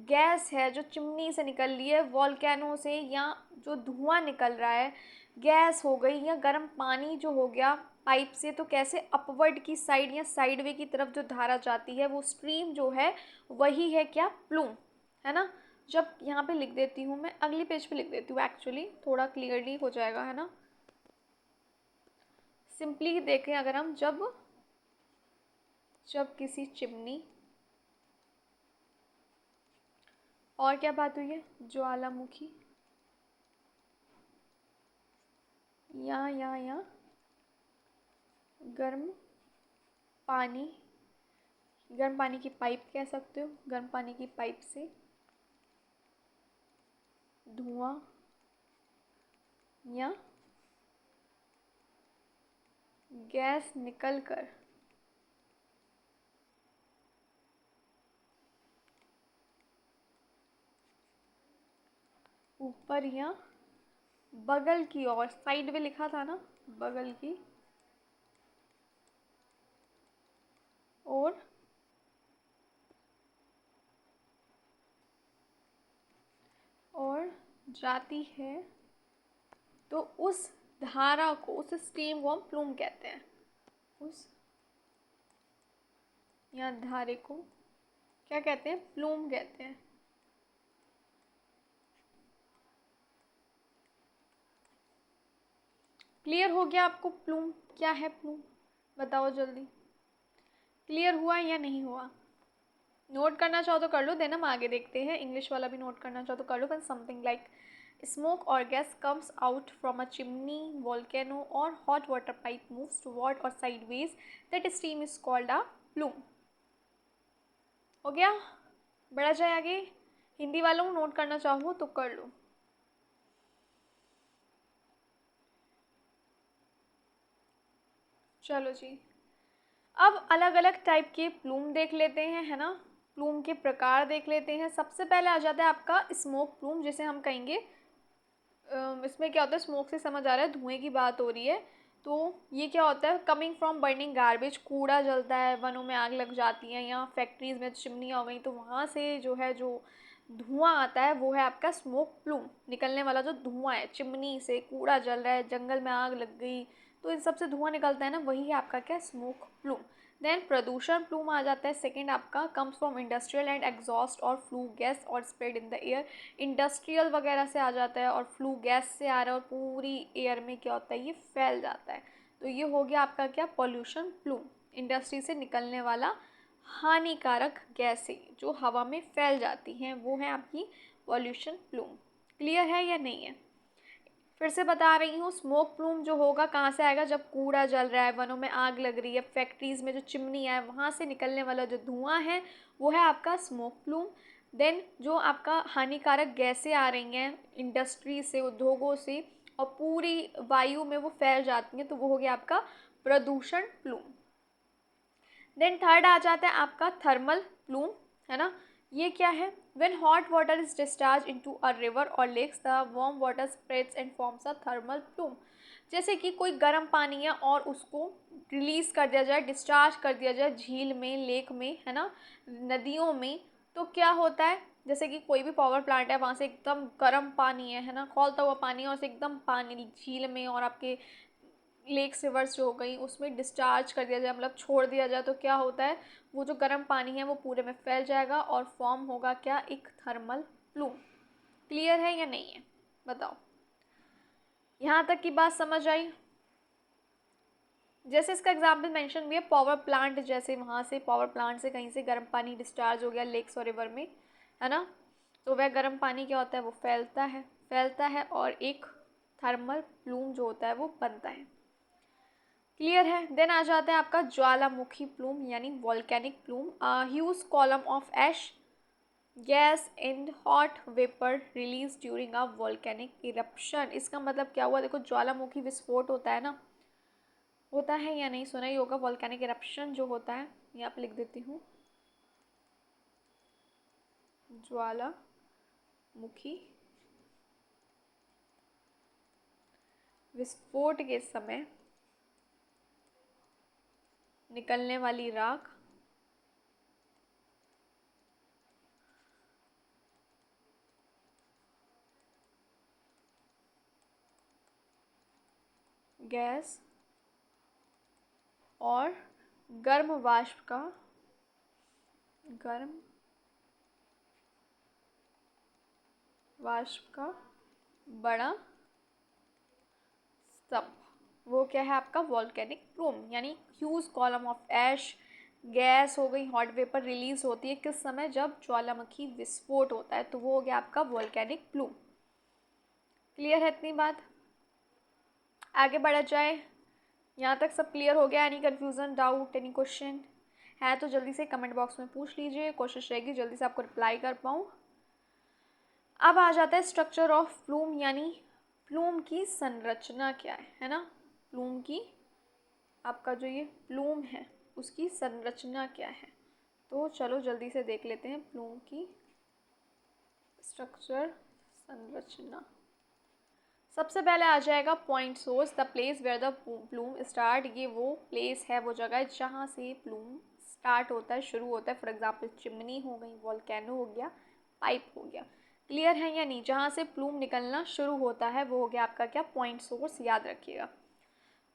गैस है जो चिमनी से निकल रही है, वॉल्केनो से, या जो धुआं निकल रहा है, गैस हो गई या गर्म पानी जो हो गया पाइप से, तो कैसे अपवर्ड की साइड या साइडवे की तरफ जो धारा जाती है वो स्ट्रीम जो है वही है क्या प्लूम, है ना। जब यहाँ पे लिख देती हूँ मैं, अगली पेज पे लिख देती हूँ, एक्चुअली थोड़ा क्लियरली हो जाएगा, है ना। सिंपली देखें अगर हम, जब किसी चिमनी, और क्या बात हुई है, ज्वालामुखी या गर्म पानी, गर्म पानी की पाइप कह सकते हो, गर्म पानी की पाइप से धुआं या गैस निकलकर ऊपर या बगल की ओर, साइड में लिखा था ना, बगल की और जाती है, तो उस धारा को, उस स्ट्रीम को हम प्लूम कहते हैं। उस या धारे को क्या कहते हैं, प्लूम कहते हैं। क्लियर हो गया आपको प्लूम क्या है, प्लूम बताओ जल्दी, क्लियर हुआ या नहीं हुआ। नोट करना चाहो तो कर लो, देन हम आगे देखते हैं। इंग्लिश वाला भी नोट करना चाहो तो कर लो। When something like smoke or gas comes out from a chimney, volcano or hot water pipe moves toward or sideways, that steam is called a plume। हो गया, बढ़ा जाए आगे। हिंदी वालों को नोट करना चाहो तो कर लो। चलो जी, अब अलग अलग टाइप के प्लूम देख लेते हैं, है ना। प्लूम के प्रकार देख लेते हैं। सबसे पहले आ जाता है आपका स्मोक प्लूम, जिसे हम कहेंगे, इसमें क्या होता है, स्मोक से समझ आ रहा है धुएं की बात हो रही है। तो ये क्या होता है, कमिंग फ्रॉम बर्निंग गार्बेज, कूड़ा जलता है, वनों में आग लग जाती है, या फैक्ट्रीज़ में चिमनियाँ हो गई, तो वहाँ से जो है जो धुआं आता है वो है आपका स्मोक प्लूम। निकलने वाला जो धुआं है, चिमनी से कूड़ा जल रहा है, जंगल में आग लग गई, तो इन सब से धुआं निकलता है ना, वही है आपका क्या, स्मोक प्लूम। देन प्रदूषण प्लूम आ जाता है सेकंड आपका, comes from industrial and exhaust और फ्लू गैस और spread in the air. Industrial वगैरह से आ जाता है और फ्लू गैस से आ रहा है और पूरी एयर में क्या होता है, ये फैल जाता है। तो ये हो गया आपका क्या, पॉल्यूशन प्लूम। इंडस्ट्री से निकलने वाला हानिकारक गैसें जो हवा में फैल जाती हैं, वो है आपकी पॉल्यूशन प्लूम। क्लियर है या नहीं है। फिर से बता रही हूँ, स्मोक प्लूम जो होगा कहाँ से आएगा, जब कूड़ा जल रहा है, वनों में आग लग रही है, फैक्ट्रीज़ में जो चिमनी है वहाँ से निकलने वाला जो धुआं है वो है आपका स्मोक प्लूम। देन जो आपका हानिकारक गैसें आ रही हैं इंडस्ट्री से, उद्योगों से, और पूरी वायु में वो फैल जाती हैं, तो वो हो गया आपका प्रदूषण प्लूम। देन थर्ड आ जाता है आपका थर्मल प्लूम, है ना। ये क्या है, when hot water is discharge into a river और lakes, the warm water spreads and forms a thermal plume. जैसे कि कोई गर्म पानी है और उसको रिलीज़ कर दिया जाए, डिस्चार्ज कर दिया जाए झील में, लेक में, है ना, नदियों में, तो क्या होता है, जैसे कि कोई भी पावर प्लांट है, वहाँ से एकदम गर्म पानी है ना, खौलता हुआ पानी है, और से एकदम पानी झील में और आपके लेक्स रिवर्स जो हो गई उसमें डिस्चार्ज कर दिया जाए, मतलब छोड़ दिया जाए, तो क्या होता है, वो जो गर्म पानी है वो पूरे में फैल जाएगा और फॉर्म होगा क्या, एक थर्मल प्लूम। क्लियर है या नहीं है बताओ। यहाँ तक की बात समझ आई। जैसे इसका एग्जाम्पल मेंशन भी है, पावर प्लांट, जैसे वहाँ से पावर प्लांट से कहीं से गर्म पानी डिस्चार्ज हो गया लेक्स और रिवर में, है ना, तो वह गर्म पानी क्या होता है, वो फैलता है और एक थर्मल प्लूम जो होता है वो बनता है। क्लियर है। देन आ जाता है आपका ज्वालामुखी प्लूम यानी volcanic plume, huge column of ash gas and hot vapour release during a volcanic eruption. इसका मतलब क्या हुआ, देखो ज्वालामुखी विस्फोट होता है ना, होता है या नहीं, सुना ही होगा। वॉल्केनिक इरप्शन जो होता है, यहाँ पे लिख देती हूँ, ज्वालामुखी विस्फोट के समय निकलने वाली राख गैस और गर्म वाष्प का बड़ा स्तंभ, वो क्या है आपका वॉल्केनिक प्लूम यानी huge column of ash gas हो गई, हॉट वेपर रिलीज होती है किस समय, जब ज्वालामुखी विस्फोट होता है, तो वो हो गया आपका वॉल्केनिक प्लूम। क्लियर है इतनी बात, आगे बढ़ा जाए। यहाँ तक सब क्लियर हो गया? Any confusion, doubt, any question है तो जल्दी से कमेंट बॉक्स में पूछ लीजिए, कोशिश रहेगी जल्दी से आपको रिप्लाई कर पाऊँ। अब आ जाता है स्ट्रक्चर ऑफ प्लूम यानी प्लूम की संरचना क्या है ना, प्लूम की आपका जो ये प्लूम है उसकी संरचना क्या है। तो चलो जल्दी से देख लेते हैं प्लूम की स्ट्रक्चर संरचना। सबसे पहले आ जाएगा point source, the place where the plume start. ये वो प्लेस है, वो जगह है जहाँ से प्लूम स्टार्ट होता है, शुरू होता है। फॉर एग्जाम्पल चिमनी हो गई, वॉल्केनो हो गया, पाइप हो गया। क्लियर है या नहीं? जहाँ से प्लूम निकलना शुरू होता है वो हो गया आपका क्या, पॉइंट सोर्स, याद रखिएगा।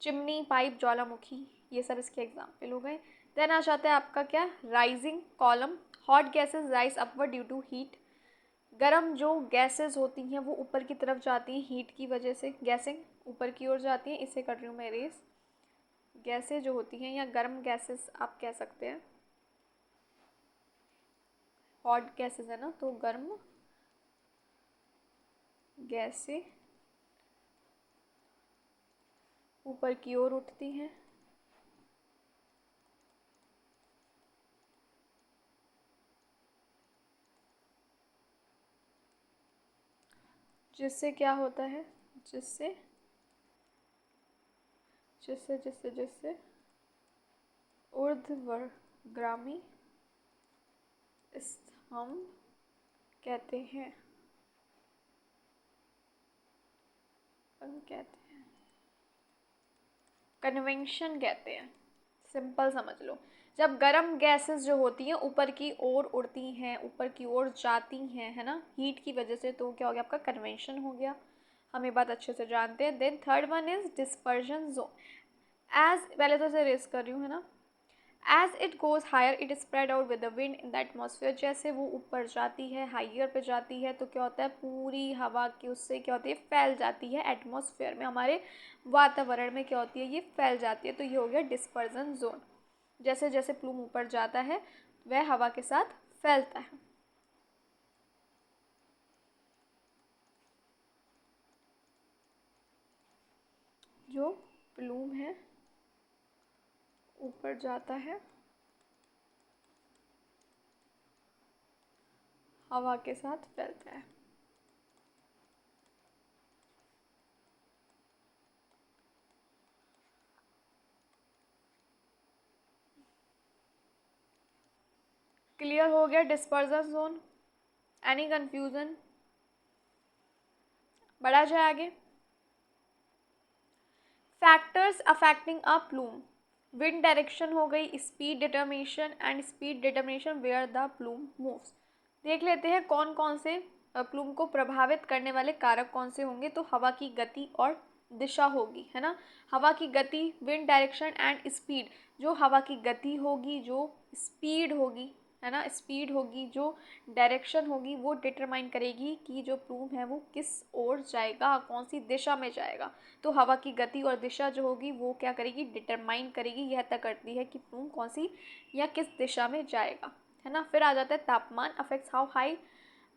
चिमनी, पाइप, ज्वालामुखी, ये सब इसके एग्जाम्पल हो गए। देन आ जाता है आपका क्या, rising column, hot gases rise upward due to heat. गर्म जो गैसेस होती हैं वो ऊपर की तरफ जाती हैं हीट की वजह से, गैसिंग ऊपर की ओर जाती हैं, इसे कर रही हूँ मैं रेस। गैसें जो होती हैं या गर्म गैसेस आप कह सकते हैं, हॉट गैसेस है ना, तो गर्म गैसें ऊपर की ओर उठती हैं, जिससे क्या होता है, जिससे जिससे जिससे जिससे ऊर्ध्वगामी स्तंभ कहते हैं, कन्वेंशन कहते हैं, सिंपल समझ लो। जब गर्म गैसेस जो होती हैं ऊपर की ओर उड़ती हैं, ऊपर की ओर जाती हैं, है ना, हीट की वजह से, तो क्या हो गया आपका, कन्वेंशन हो गया। हम ये बात अच्छे से जानते हैं। Then third one is dispersion zone. As पहले तो इसे रेस कर रही हूँ, है ना, as it goes higher it spread out with the wind in the atmosphere. जैसे वो ऊपर जाती है, हाइयर पे जाती है, तो क्या होता है, पूरी हवा की उससे क्या होती है, फैल जाती है एटमोसफियर में, हमारे वातावरण में क्या होती है, ये फैल जाती है। तो ये हो गया डिस्पर्जन जोन। जैसे जैसे प्लूम ऊपर जाता है वह हवा के साथ फैलता है। जो प्लूम है ऊपर जाता है हवा के साथ फैलता है। क्लियर हो गया डिस्पर्जन जोन? Any confusion? बढ़ा जाए आगे। Factors affecting a plume, wind direction हो गई, speed determination and speed determination where the plume moves. देख लेते हैं कौन कौन से प्लूम को प्रभावित करने वाले कारक कौन से होंगे। तो हवा की गति और दिशा होगी, है ना, हवा की गति, विंड डायरेक्शन एंड स्पीड। जो हवा की गति होगी, जो स्पीड होगी, है ना, स्पीड होगी, जो डायरेक्शन होगी, वो डिटरमाइन करेगी कि जो प्लूम है वो किस ओर जाएगा, कौन सी दिशा में जाएगा। तो हवा की गति और दिशा जो होगी वो क्या करेगी, डिटरमाइन करेगी, यह तय करती है कि प्लूम कौन सी या किस दिशा में जाएगा, है ना। फिर आ जाता है तापमान, अफेक्ट्स हाउ हाई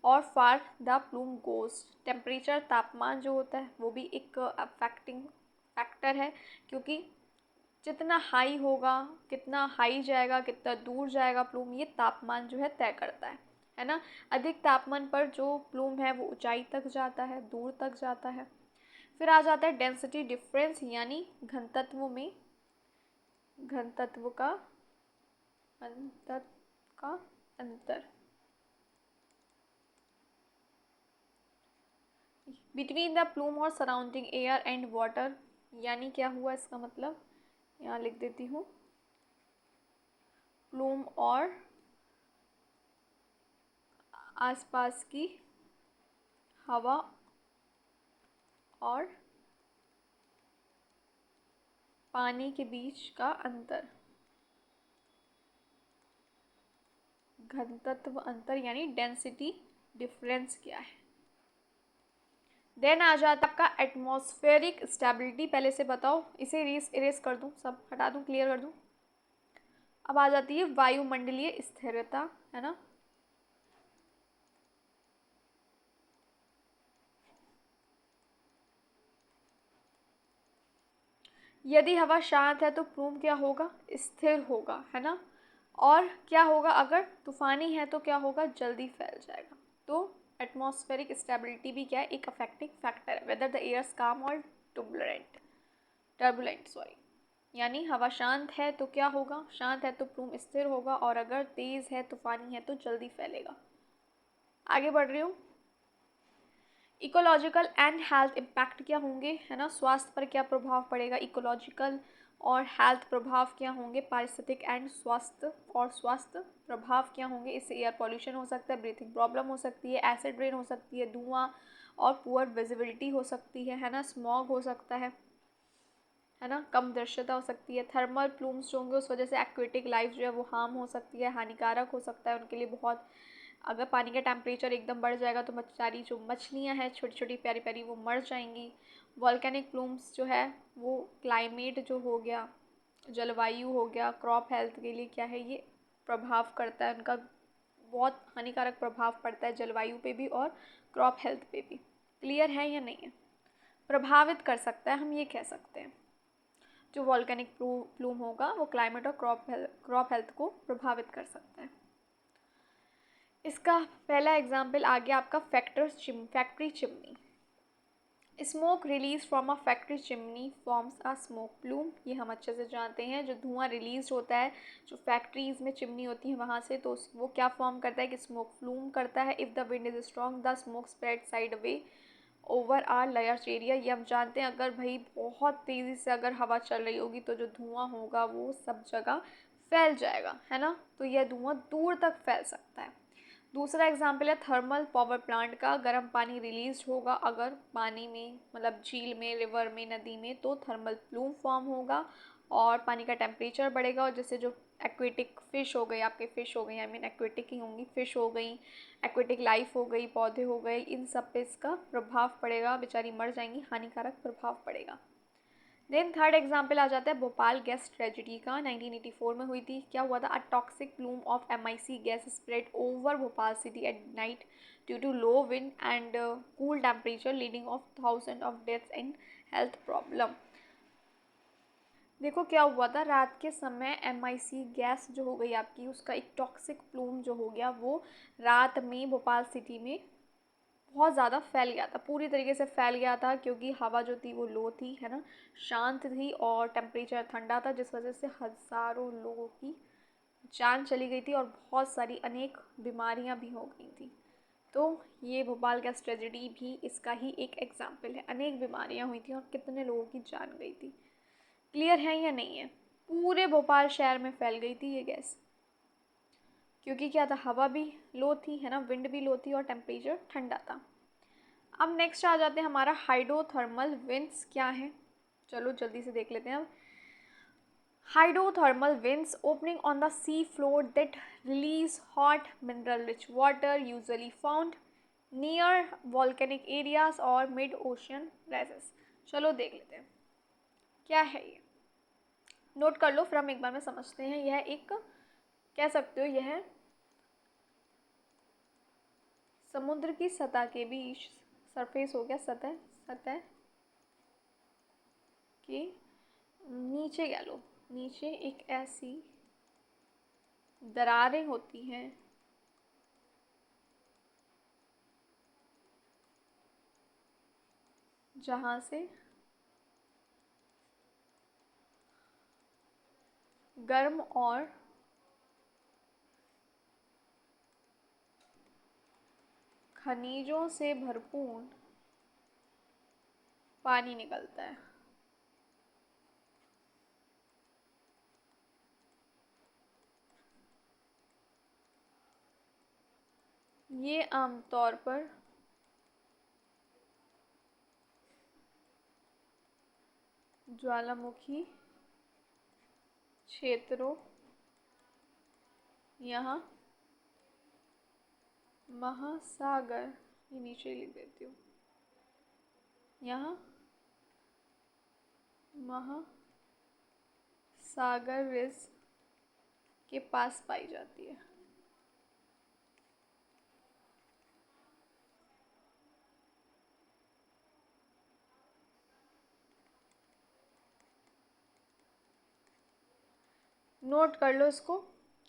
और far the plume goes. Temperature, तापमान जो होता है वो भी एक अफेक्टिंग फैक्टर है, क्योंकि जितना हाई होगा, कितना हाई जाएगा, कितना दूर जाएगा प्लूम, ये तापमान जो है तय करता है ना। अधिक तापमान पर जो प्लूम है वो ऊंचाई तक जाता है, दूर तक जाता है। फिर आ जाता है डेंसिटी डिफरेंस, यानी घनत्व में, घनत्व का अंतर बिटवीन द प्लूम और सराउंडिंग एयर एंड वाटर। यानी क्या हुआ इसका मतलब, यहाँ लिख देती हूँ, प्लूम और आसपास की हवा और पानी के बीच का अंतर, घनत्व अंतर यानी डेंसिटी डिफरेंस क्या है। देन आ जाता है आपका एटमॉस्फेरिक स्टेबिलिटी। पहले से बताओ, इसे इरेज कर दूं, सब हटा दूं, क्लियर कर दूं। अब आ जाती है वायुमंडलीय स्थिरता, है ना। यदि हवा शांत है तो प्लूम क्या होगा, स्थिर होगा, है ना। और क्या होगा, अगर तूफानी है तो क्या होगा, जल्दी फैल जाएगा। तो एटमॉस्फेरिक स्टेबिलिटी भी क्या है, एक अफेक्टिंग फैक्टर है, वेदर द एयर्स काम और टर्बुलेंट सॉरी। यानी हवा शांत है तो क्या होगा, शांत है तो प्लूम स्थिर होगा, और अगर तेज है, तूफानी है, तो जल्दी फैलेगा। आगे बढ़ रही हूँ। इकोलॉजिकल एंड हेल्थ इम्पैक्ट क्या होंगे, है ना, स्वास्थ्य पर क्या प्रभाव पड़ेगा। इकोलॉजिकल और हेल्थ प्रभाव क्या होंगे, पारिस्थितिक एंड स्वास्थ्य प्रभाव क्या होंगे। इससे एयर पॉल्यूशन हो सकता है, ब्रीथिंग प्रॉब्लम हो सकती है, एसिड रेन हो सकती है, धुआं और पुअर विजिबिलिटी हो सकती है ना, स्मॉग हो सकता है ना, कम दृश्यता हो सकती है। थर्मल प्लूम्स जो होंगे उस वजह से एक्वेटिक लाइफ जो है वो हार्म हो सकती है, हानिकारक हो सकता है उनके लिए बहुत। अगर पानी का टेम्परेचर एकदम बढ़ जाएगा तो सारी जो मछलियाँ हैं छोटी छोटी प्यारी प्यारी वो मर जाएंगी। वॉल्केनिक प्लूम्स जो है वो क्लाइमेट जो हो गया, जलवायु हो गया, क्रॉप हेल्थ के लिए क्या है, ये प्रभाव करता है, उनका बहुत हानिकारक प्रभाव पड़ता है जलवायु पे भी और क्रॉप हेल्थ पे भी। क्लियर है या नहीं है, प्रभावित कर सकता है, हम ये कह सकते हैं। जो वॉल्केनिक प्लूम होगा वो क्लाइमेट और क्रॉप हेल्थ को प्रभावित कर सकता है। इसका पहला एग्जाम्पल आ गया आपका factory chimney. Smoke release from a factory chimney forms a smoke plume. ये हम अच्छे से जानते हैं, जो धुआं रिलीज होता है जो फैक्ट्रीज में चिमनी होती है वहाँ से, तो वो क्या फॉर्म करता है कि स्मोक प्लूम करता है। If the wind is strong the smoke spread sideways over are large area. ये हम जानते हैं, अगर भाई बहुत तेज़ी से अगर हवा चल रही होगी तो जो धुआं होगा वो सब जगह फैल जाएगा, है ना। तो यह धुआं दूर तक फैल सकता है। दूसरा एग्जाम्पल है थर्मल पावर प्लांट का। गर्म पानी रिलीज होगा अगर पानी में, मतलब झील में, रिवर में, नदी में, तो थर्मल प्लूम फॉर्म होगा और पानी का टेम्परेचर बढ़ेगा, और जैसे जो एक्वेटिक फ़िश हो गई, आपके फ़िश हो गई, आई मीन एक्वेटिक ही होंगी, फ़िश हो गई, एक्वेटिक लाइफ हो गई, पौधे हो गए, इन सब पे इसका प्रभाव पड़ेगा, बेचारी मर जाएंगी, हानिकारक प्रभाव पड़ेगा। देन थर्ड एग्जाम्पल आ जाता है भोपाल गैस ट्रेजिडी का। 1984 में हुई थी। क्या हुआ था, a toxic plume of MIC gas spread over Bhopal city at night due to low wind and cool temperature leading of thousand of deaths and health problem. देखो क्या हुआ था, रात के समय MIC गैस जो हो गई आपकी, उसका एक टॉक्सिक प्लूम जो हो गया वो रात में भोपाल सिटी में बहुत ज़्यादा फैल गया था, पूरी तरीके से फैल गया था, क्योंकि हवा जो थी वो लो थी, है ना, शांत थी, और टेम्परेचर ठंडा था, जिस वजह से हज़ारों लोगों की जान चली गई थी और बहुत सारी अनेक बीमारियां भी हो गई थी। तो ये भोपाल गैस ट्रेजेडी भी इसका ही एक एग्जाम्पल है। अनेक बीमारियां हुई थी और कितने लोगों की जान गई थी। क्लियर है या नहीं है, पूरे भोपाल शहर में फैल गई थी ये गैस, क्योंकि क्या था, हवा भी लो थी, है ना, विंड भी लो थी और टेम्परेचर ठंडा था। अब नेक्स्ट आ जाते हैं हमारा हाइड्रोथर्मल विंड्स क्या है, चलो जल्दी से देख लेते हैं अब। Hydrothermal winds opening on the sea floor that release hot mineral rich water usually found near volcanic areas or mid ocean rises। चलो देख लेते हैं क्या है ये, नोट कर लो, फिर हम एक बार में समझते हैं। यह एक, कह सकते हो यह समुद्र की सतह के बीच, सरफेस हो गया, सतह, सतह की नीचे कह लो, नीचे एक ऐसी दरारें होती हैं जहाँ से गर्म और खनिजों से भरपूर पानी निकलता है। ये आमतौर पर ज्वालामुखी क्षेत्रों, यहाँ महासागर, ये नीचे लिख देती हूँ, यहाँ महासागर रिज के पास पाई जाती है। नोट कर लो इसको।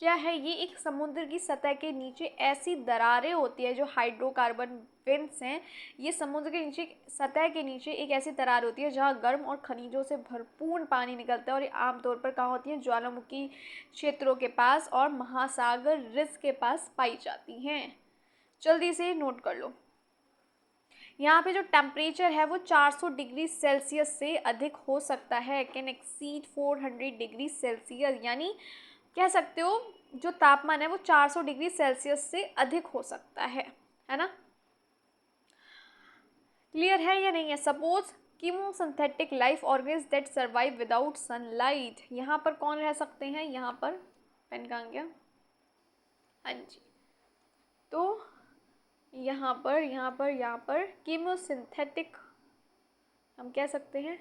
क्या है ये? एक समुद्र की सतह के नीचे ऐसी दरारें होती है जो हाइड्रोकार्बन वेंट्स हैं। ये समुद्र के नीचे, सतह के नीचे एक ऐसी दरार होती है जहाँ गर्म और खनिजों से भरपूर पानी निकलता है, और ये आमतौर पर कहाँ होती है? ज्वालामुखी क्षेत्रों के पास और महासागर रिज के पास पाई जाती हैं। जल्दी से नोट कर लो। यहाँ पे जो टेम्परेचर है वो 400 डिग्री सेल्सियस से अधिक हो सकता है, कैन एक्सीड 400 डिग्री सेल्सियस, यानी कह सकते हो जो तापमान है वो 400 डिग्री सेल्सियस से अधिक हो सकता है ना? क्लियर है या नहीं है? Suppose chemosynthetic life organs that survive without sunlight, यहाँ पर कौन रह सकते हैं? यहाँ पर पेन कहाँ गया? हाँ जी, तो यहाँ पर कीमोसिंथेटिक हम कह सकते हैं,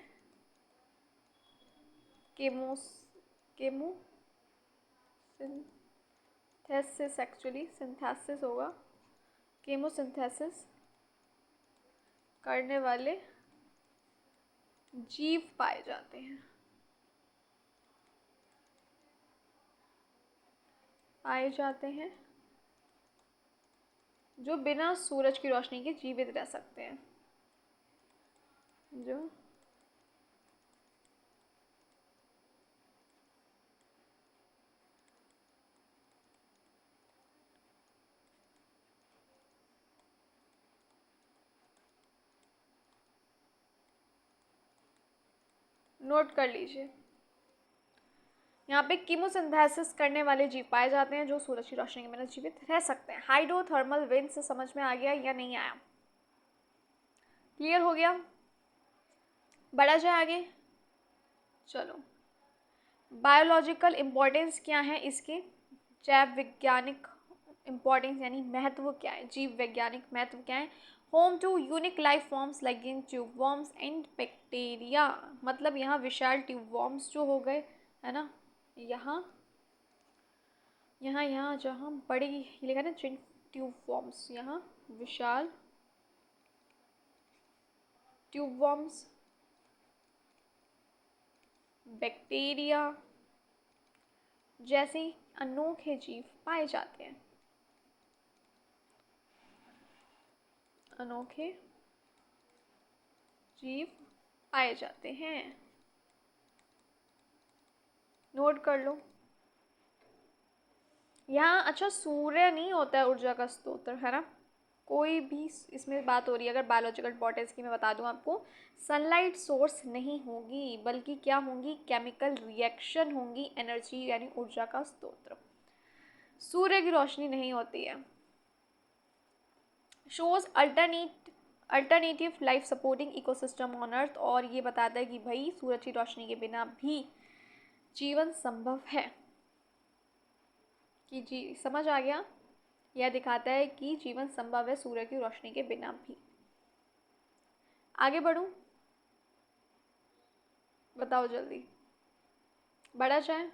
केमोसिंथेसिस, एक्चुअली सिंथेसिस होगा, केमोसिंथेसिस करने वाले जीव पाए जाते हैं जो बिना सूरज की रोशनी के जीवित रह सकते हैं। जो नोट कर लीजिए, यहाँ पे कीमोसिंथेसिस करने वाले जीव पाए जाते हैं जो सूरज की रोशनी के बिना जीवित रह सकते हैं। हाइड्रोथर्मल वेंट से समझ में आ गया या नहीं आया? क्लियर हो गया? बढ़ा जाए आगे, चलो। बायोलॉजिकल इम्पोर्टेंस क्या है इसके? जैव वैज्ञानिक इम्पोर्टेंस यानी महत्व क्या है? जीव वैज्ञानिक महत्व क्या है? Home to unique life forms like in tube worms and bacteria, मतलब यहाँ विशाल ट्यूब वॉर्म्स जो हो गए, है ना, यहाँ जहाँ बड़ी लिखा ना ट्यूब वॉर्म्स, यहाँ विशाल ट्यूब वॉर्म्स, बैक्टीरिया जैसे अनोखे जीव पाए जाते हैं। अनोखे जीव पाए जाते हैं, नोट कर लो। यहाँ अच्छा सूर्य नहीं होता है ऊर्जा का स्रोत, है ना? कोई भी इसमें बात हो रही है अगर बायोलॉजिकल इम्पोर्टेंस की, मैं बता दूं आपको, सनलाइट सोर्स नहीं होगी, बल्कि क्या होंगी? केमिकल रिएक्शन होंगी, एनर्जी यानी ऊर्जा का स्रोत। सूर्य की रोशनी नहीं होती है। Shows alternative life supporting ecosystem on earth, और ये बताता है कि भाई सूरज की रोशनी के बिना भी जीवन संभव है। कि जी समझ आ गया? यह दिखाता है कि जीवन संभव है सूर्य की रोशनी के बिना भी। आगे बढ़ूं? बताओ जल्दी, बढ़ा जाए?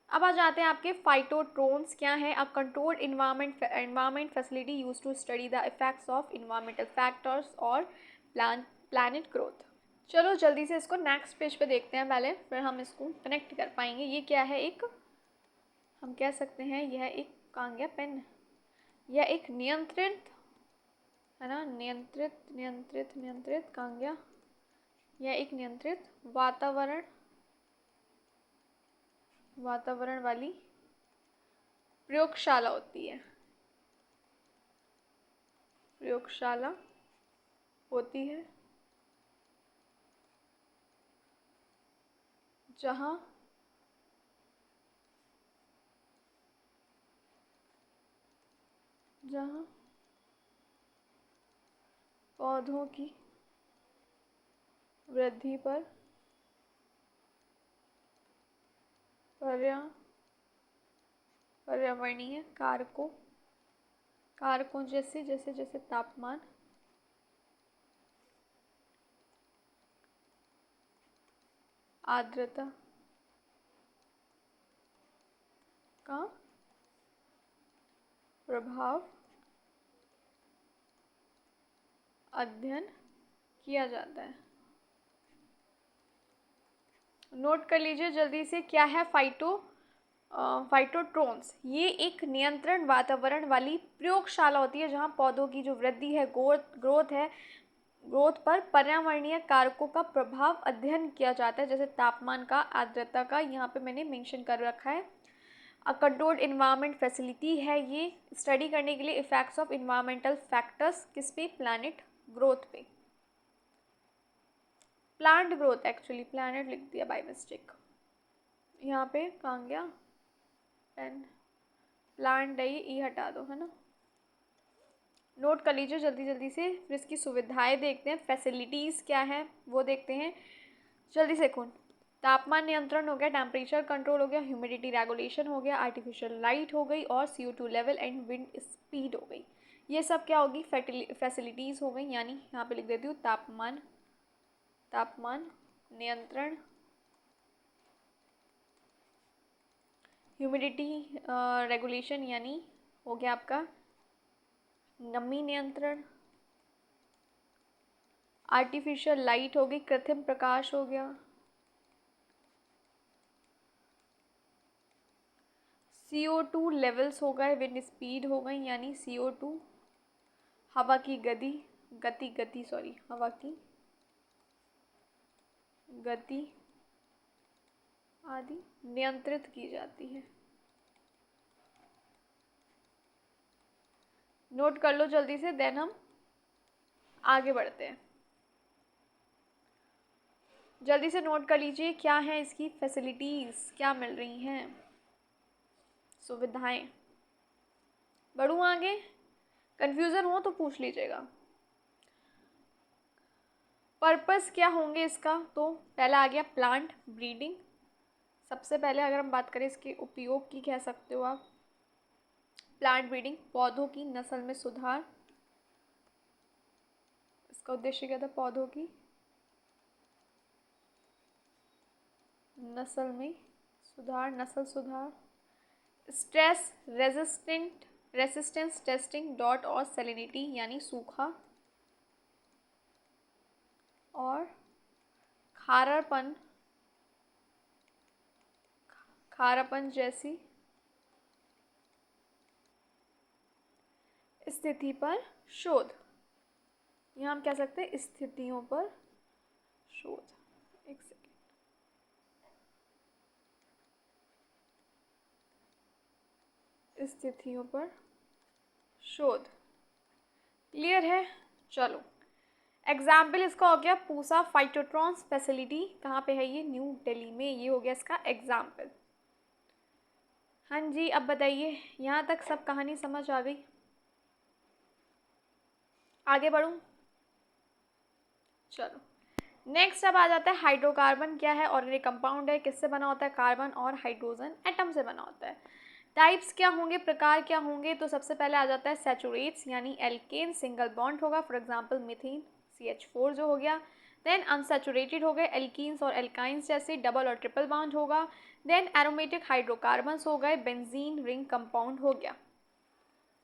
अब आ जाते हैं आपके फाइटोट्रोन्स क्या है? A controlled environment facility use to study the effects of environmental factors और प्लानिट ग्रोथ। चलो जल्दी से इसको नेक्स्ट पेज पे देखते हैं पहले, फिर हम इसको कनेक्ट कर पाएंगे। ये क्या है, एक हम कह सकते हैं यह एक कहाँ गया पेन, यह एक नियंत्रित है ना, नियंत्रित नियंत्रित नियंत्रित कहाँ गया, यह एक नियंत्रित वातावरण वाली प्रयोगशाला होती है, प्रयोगशाला होती है जहाँ पौधों की वृद्धि पर पर्यावरणीय कारकों जैसे जैसे जैसे तापमान, आर्द्रता का प्रभाव अध्ययन किया जाता है। नोट कर लीजिए जल्दी से, क्या है फाइटोट्रॉन्स। ये एक नियंत्रण वातावरण वाली प्रयोगशाला होती है जहाँ पौधों की जो वृद्धि है, ग्रोथ पर पर्यावरणीय कारकों का प्रभाव अध्ययन किया जाता है, जैसे तापमान का, आर्द्रता का। यहाँ पे मैंने मेंशन कर रखा है। कंट्रोल्ड इन्वायरमेंट फैसिलिटी है ये, स्टडी करने के लिए इफेक्ट्स ऑफ इन्वायरमेंटल फैक्टर्स किस पे, प्लैनेट ग्रोथ पे, प्लांट ग्रोथ, एक्चुअली प्लैनेट लिख दिया बाय मिस्टेक। यहाँ पे कहाँ गया पेन, प्लांट है ये, ई हटा दो, है ना। नोट कर लीजिए जल्दी जल्दी से, फिर इसकी सुविधाएं देखते हैं, फैसिलिटीज़ क्या है वो देखते हैं जल्दी से। कौन, तापमान नियंत्रण हो गया, टेम्परेचर कंट्रोल हो गया, ह्यूमिडिटी रेगुलेशन हो गया, आर्टिफिशियल लाइट हो गई, और CO2 level and wind speed हो गई। ये सब क्या होगी, फैसिलिटीज़ हो गई। यानी यहाँ पे लिख देती हूँ तापमान नियंत्रण, ह्यूमिडिटी रेगुलेशन यानी हो गया आपका नमी नियंत्रण, आर्टिफिशियल लाइट हो गई, कृत्रिम प्रकाश हो गया, CO2 लेवल्स हो गए, विंड स्पीड हो गई यानी CO2, हवा की हवा की गति आदि नियंत्रित की जाती है। नोट कर लो जल्दी से, देन हम आगे बढ़ते हैं। जल्दी से नोट कर लीजिए क्या है इसकी फैसिलिटीज़, क्या मिल रही हैं, सुविधाएं। बढ़ूँ आगे, कन्फ्यूज़न हो तो पूछ लीजिएगा। पर्पस क्या होंगे इसका, तो पहला आ गया प्लांट ब्रीडिंग। सबसे पहले अगर हम बात करें इसके उपयोग की, कह सकते हो आप प्लांट ब्रीडिंग, पौधों की नस्ल में सुधार। इसका उद्देश्य क्या था, पौधों की नस्ल में सुधार, नस्ल सुधार। स्ट्रेस रेसिस्टेंस टेस्टिंग, डॉट और सैलिनिटी यानी सूखा और खारापन जैसी स्थिति पर शोध। यहाँ हम कह सकते हैं स्थितियों पर शोध। एक सेकेंड, स्थितियों पर शोध, क्लियर है। चलो एग्जाम्पल इसका हो गया पूसा फाइटोट्रॉन्स फैसिलिटी, कहाँ पे है ये, न्यू दिल्ली में। ये हो गया इसका एग्जाम्पल। हाँ जी, अब बताइए, यहाँ तक सब कहानी समझ आ गई। आगे बढ़ूँ, चलो नेक्स्ट अब आ जाता है हाइड्रोकार्बन। क्या है, ऑर्गेनिक कंपाउंड है, किससे बना होता है, कार्बन और हाइड्रोजन एटम से बना होता है। टाइप्स क्या होंगे, प्रकार क्या होंगे, तो सबसे पहले आ जाता है सैचुरेट्स यानी एल्केन, सिंगल बॉन्ड होगा, फॉर एग्जांपल मीथेन CH4 जो हो गया। देन अनसैचुरेटेड हो गए एल्कीन्स और एल्काइंस जैसे, डबल और ट्रिपल बॉन्ड होगा। देन एरोमेटिक हाइड्रोकार्बन्स हो गए, बेंजीन रिंग कंपाउंड हो गया।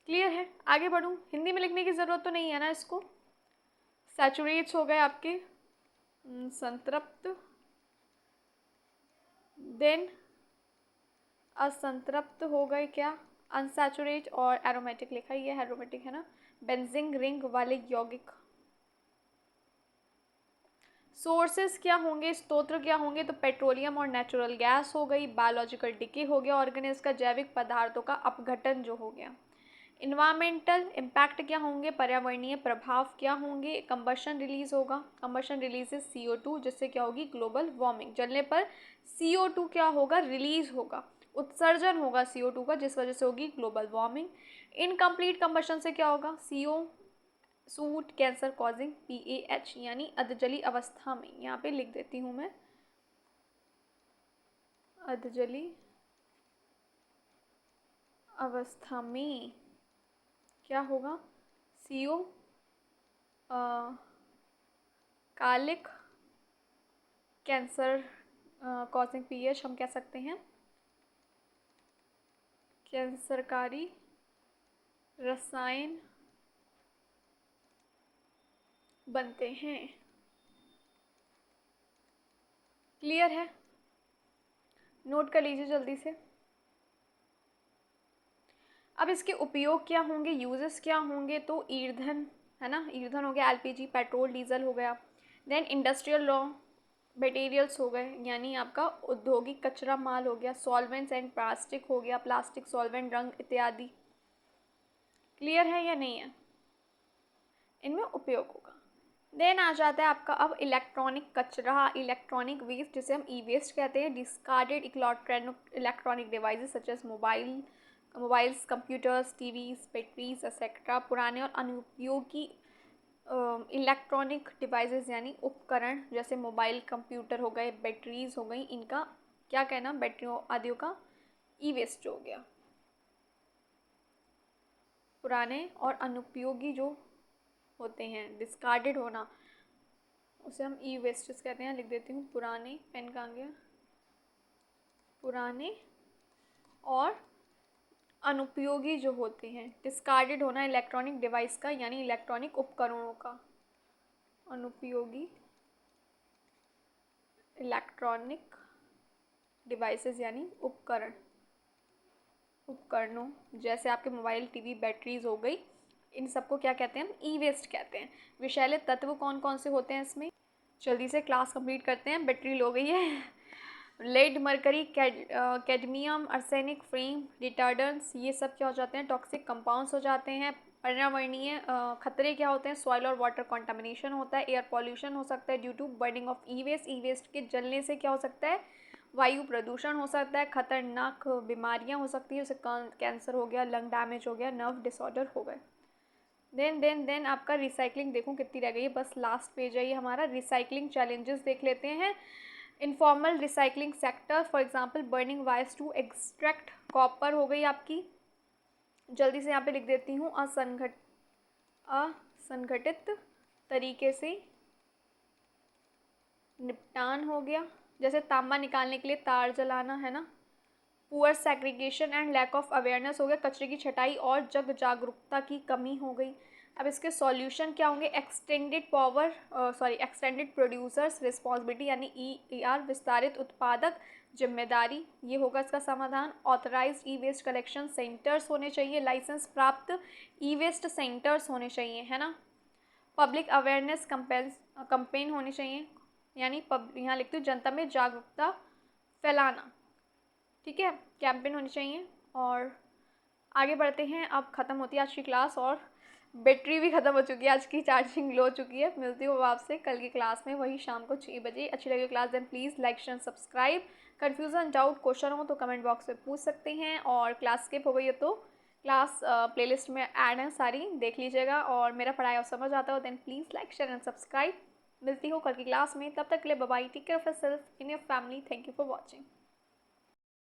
क्लियर है, आगे बढ़ूँ, हिंदी में लिखने की ज़रूरत तो नहीं है ना इसको। सैचुरेट्स हो गए आपके संतृप्त, देन असंतृप्त हो गए क्या, अनसैचुरेट और एरोमेटिक लिखा ही है, एरोमेटिक है ना, बेंजिंग रिंग वाले यौगिक। सोर्सेस क्या होंगे, स्रोत क्या होंगे, तो पेट्रोलियम और नेचुरल गैस हो गई, बायोलॉजिकल डिके हो गया, ऑर्गेनिज्म का जैविक पदार्थों का अपघटन जो हो गया। इन्वायरमेंटल इम्पैक्ट क्या होंगे, पर्यावरणीय प्रभाव क्या होंगे, कंबशन रिलीज होगा, कंबशन रिलीज CO2, जिससे क्या होगी ग्लोबल वार्मिंग, जलने पर CO2 क्या होगा रिलीज होगा, उत्सर्जन होगा CO2 का, जिस वजह से होगी ग्लोबल वार्मिंग। इनकम्प्लीट कंबशन से क्या होगा, CO suit cancer causing PAH, यानी अधजली अवस्था में, यहाँ पे लिख देती हूँ मैं, अधजली अवस्था में क्या होगा, CO कालिक कैंसर कॉजिंग PAH हम कह सकते हैं, कैंसरकारी रसायन बनते हैं। क्लियर है, नोट कर लीजिए जल्दी से। अब इसके उपयोग क्या होंगे, यूजेस क्या होंगे, तो ईंधन है ना, ईंधन हो गया LPG, पेट्रोल डीजल हो गया। देन इंडस्ट्रियल रॉ मटेरियल्स हो गए, यानी आपका औद्योगिक कचरा माल हो गया। सॉल्वेंट्स एंड प्लास्टिक हो गया, प्लास्टिक सॉल्वेंट रंग इत्यादि। क्लियर है या नहीं है, इनमें उपयोग होगा। देन आ जाता है आपका अब इलेक्ट्रॉनिक कचरा, इलेक्ट्रॉनिक वेस्ट, जिसे हम ई वेस्ट कहते हैं। Discarded electronic devices such as mobiles, computers, TVs, batteries etcetera. पुराने और अनुपयोगी इलेक्ट्रॉनिक डिवाइसेस यानी उपकरण, जैसे मोबाइल, कंप्यूटर हो गए, बैटरीज हो गई, इनका क्या कहना, बैटरियों आदियों का ई वेस्ट हो गया। पुराने और अनुपयोगी जो होते हैं, डिस्कार्डेड होना, उसे हम ई वेस्टेज कहते हैं। लिख देती हूँ, पुराने, पेन कहाँ गया, पुराने और अनुपयोगी जो होते हैं। डिस्कार्डेड होना इलेक्ट्रॉनिक डिवाइस का, यानी इलेक्ट्रॉनिक उपकरणों का, अनुपयोगी इलेक्ट्रॉनिक डिवाइसेस यानी उपकरणों, जैसे आपके मोबाइल, टीवी, बैटरीज हो गई, इन सबको क्या कहते हैं हम, ई वेस्ट कहते हैं। विषैले तत्व कौन कौन से होते हैं इसमें, जल्दी से क्लास कंप्लीट करते हैं, बैटरी लो गई है। Lead, mercury, cadmium, arsenic, flame, retardants, ये सब क्या हो जाते हैं, टॉक्सिक कंपाउंड्स हो जाते हैं। पर्यावरणीय खतरे क्या होते हैं, सॉइल और वाटर कंटामिनेशन होता है। एयर पॉल्यूशन हो सकता है due to burning of e waste, e waste के जलने से क्या हो सकता है, वायु प्रदूषण हो सकता है। खतरनाक बीमारियां हो सकती है, जैसे कैंसर हो गया, लंग डैमेज हो गया, नर्व डिसऑर्डर हो गए। देन आपका रिसाइकलिंग देखो कितनी रह गई है, बस लास्ट पेज है ये हमारा। रिसाइकलिंग चैलेंजेस देख लेते हैं। Informal recycling sector, for example burning wires to extract copper हो गई आपकी, जल्दी से यहाँ पे लिख देती हूँ, असंगठित तरीके से निपटान हो गया, जैसे तांबा निकालने के लिए तार जलाना है ना। Poor segregation and lack of awareness हो गया, कचरे की छटाई और जग जागरूकता की कमी हो गई। अब इसके सॉल्यूशन क्या होंगे, एक्सटेंडेड प्रोड्यूसर्स रिस्पॉन्सिबिलिटी यानी ER, विस्तारित उत्पादक जिम्मेदारी, ये होगा इसका समाधान। ऑथराइज्ड ई वेस्ट कलेक्शन सेंटर्स होने चाहिए, लाइसेंस प्राप्त ई वेस्ट सेंटर्स होने चाहिए, है ना। पब्लिक अवेयरनेस कंपेन होनी चाहिए, यानी यहाँ लिखती हूँ जनता में जागरूकता फैलाना, ठीक है, कैंपेन होनी चाहिए। और आगे बढ़ते हैं, अब ख़त्म होती है आज की क्लास और बैटरी भी ख़त्म हो चुकी है, आज की चार्जिंग लो हो चुकी है। मिलती हूँ आपसे कल की क्लास में, वही शाम को 6 बजे। अच्छी लगी class then please like share subscribe. Confusion, doubt, question हो तो कमेंट बॉक्स में पूछ सकते हैं, और क्लास स्किप हो गई है तो क्लास प्लेलिस्ट में ऐड है सारी, देख लीजिएगा। और मेरा पढ़ाई और समझ आता हो then please like share and subscribe. मिलती हूँ कल की क्लास में, तब तक के लिए bye bye, take care of yourself in your family, thank you for watching.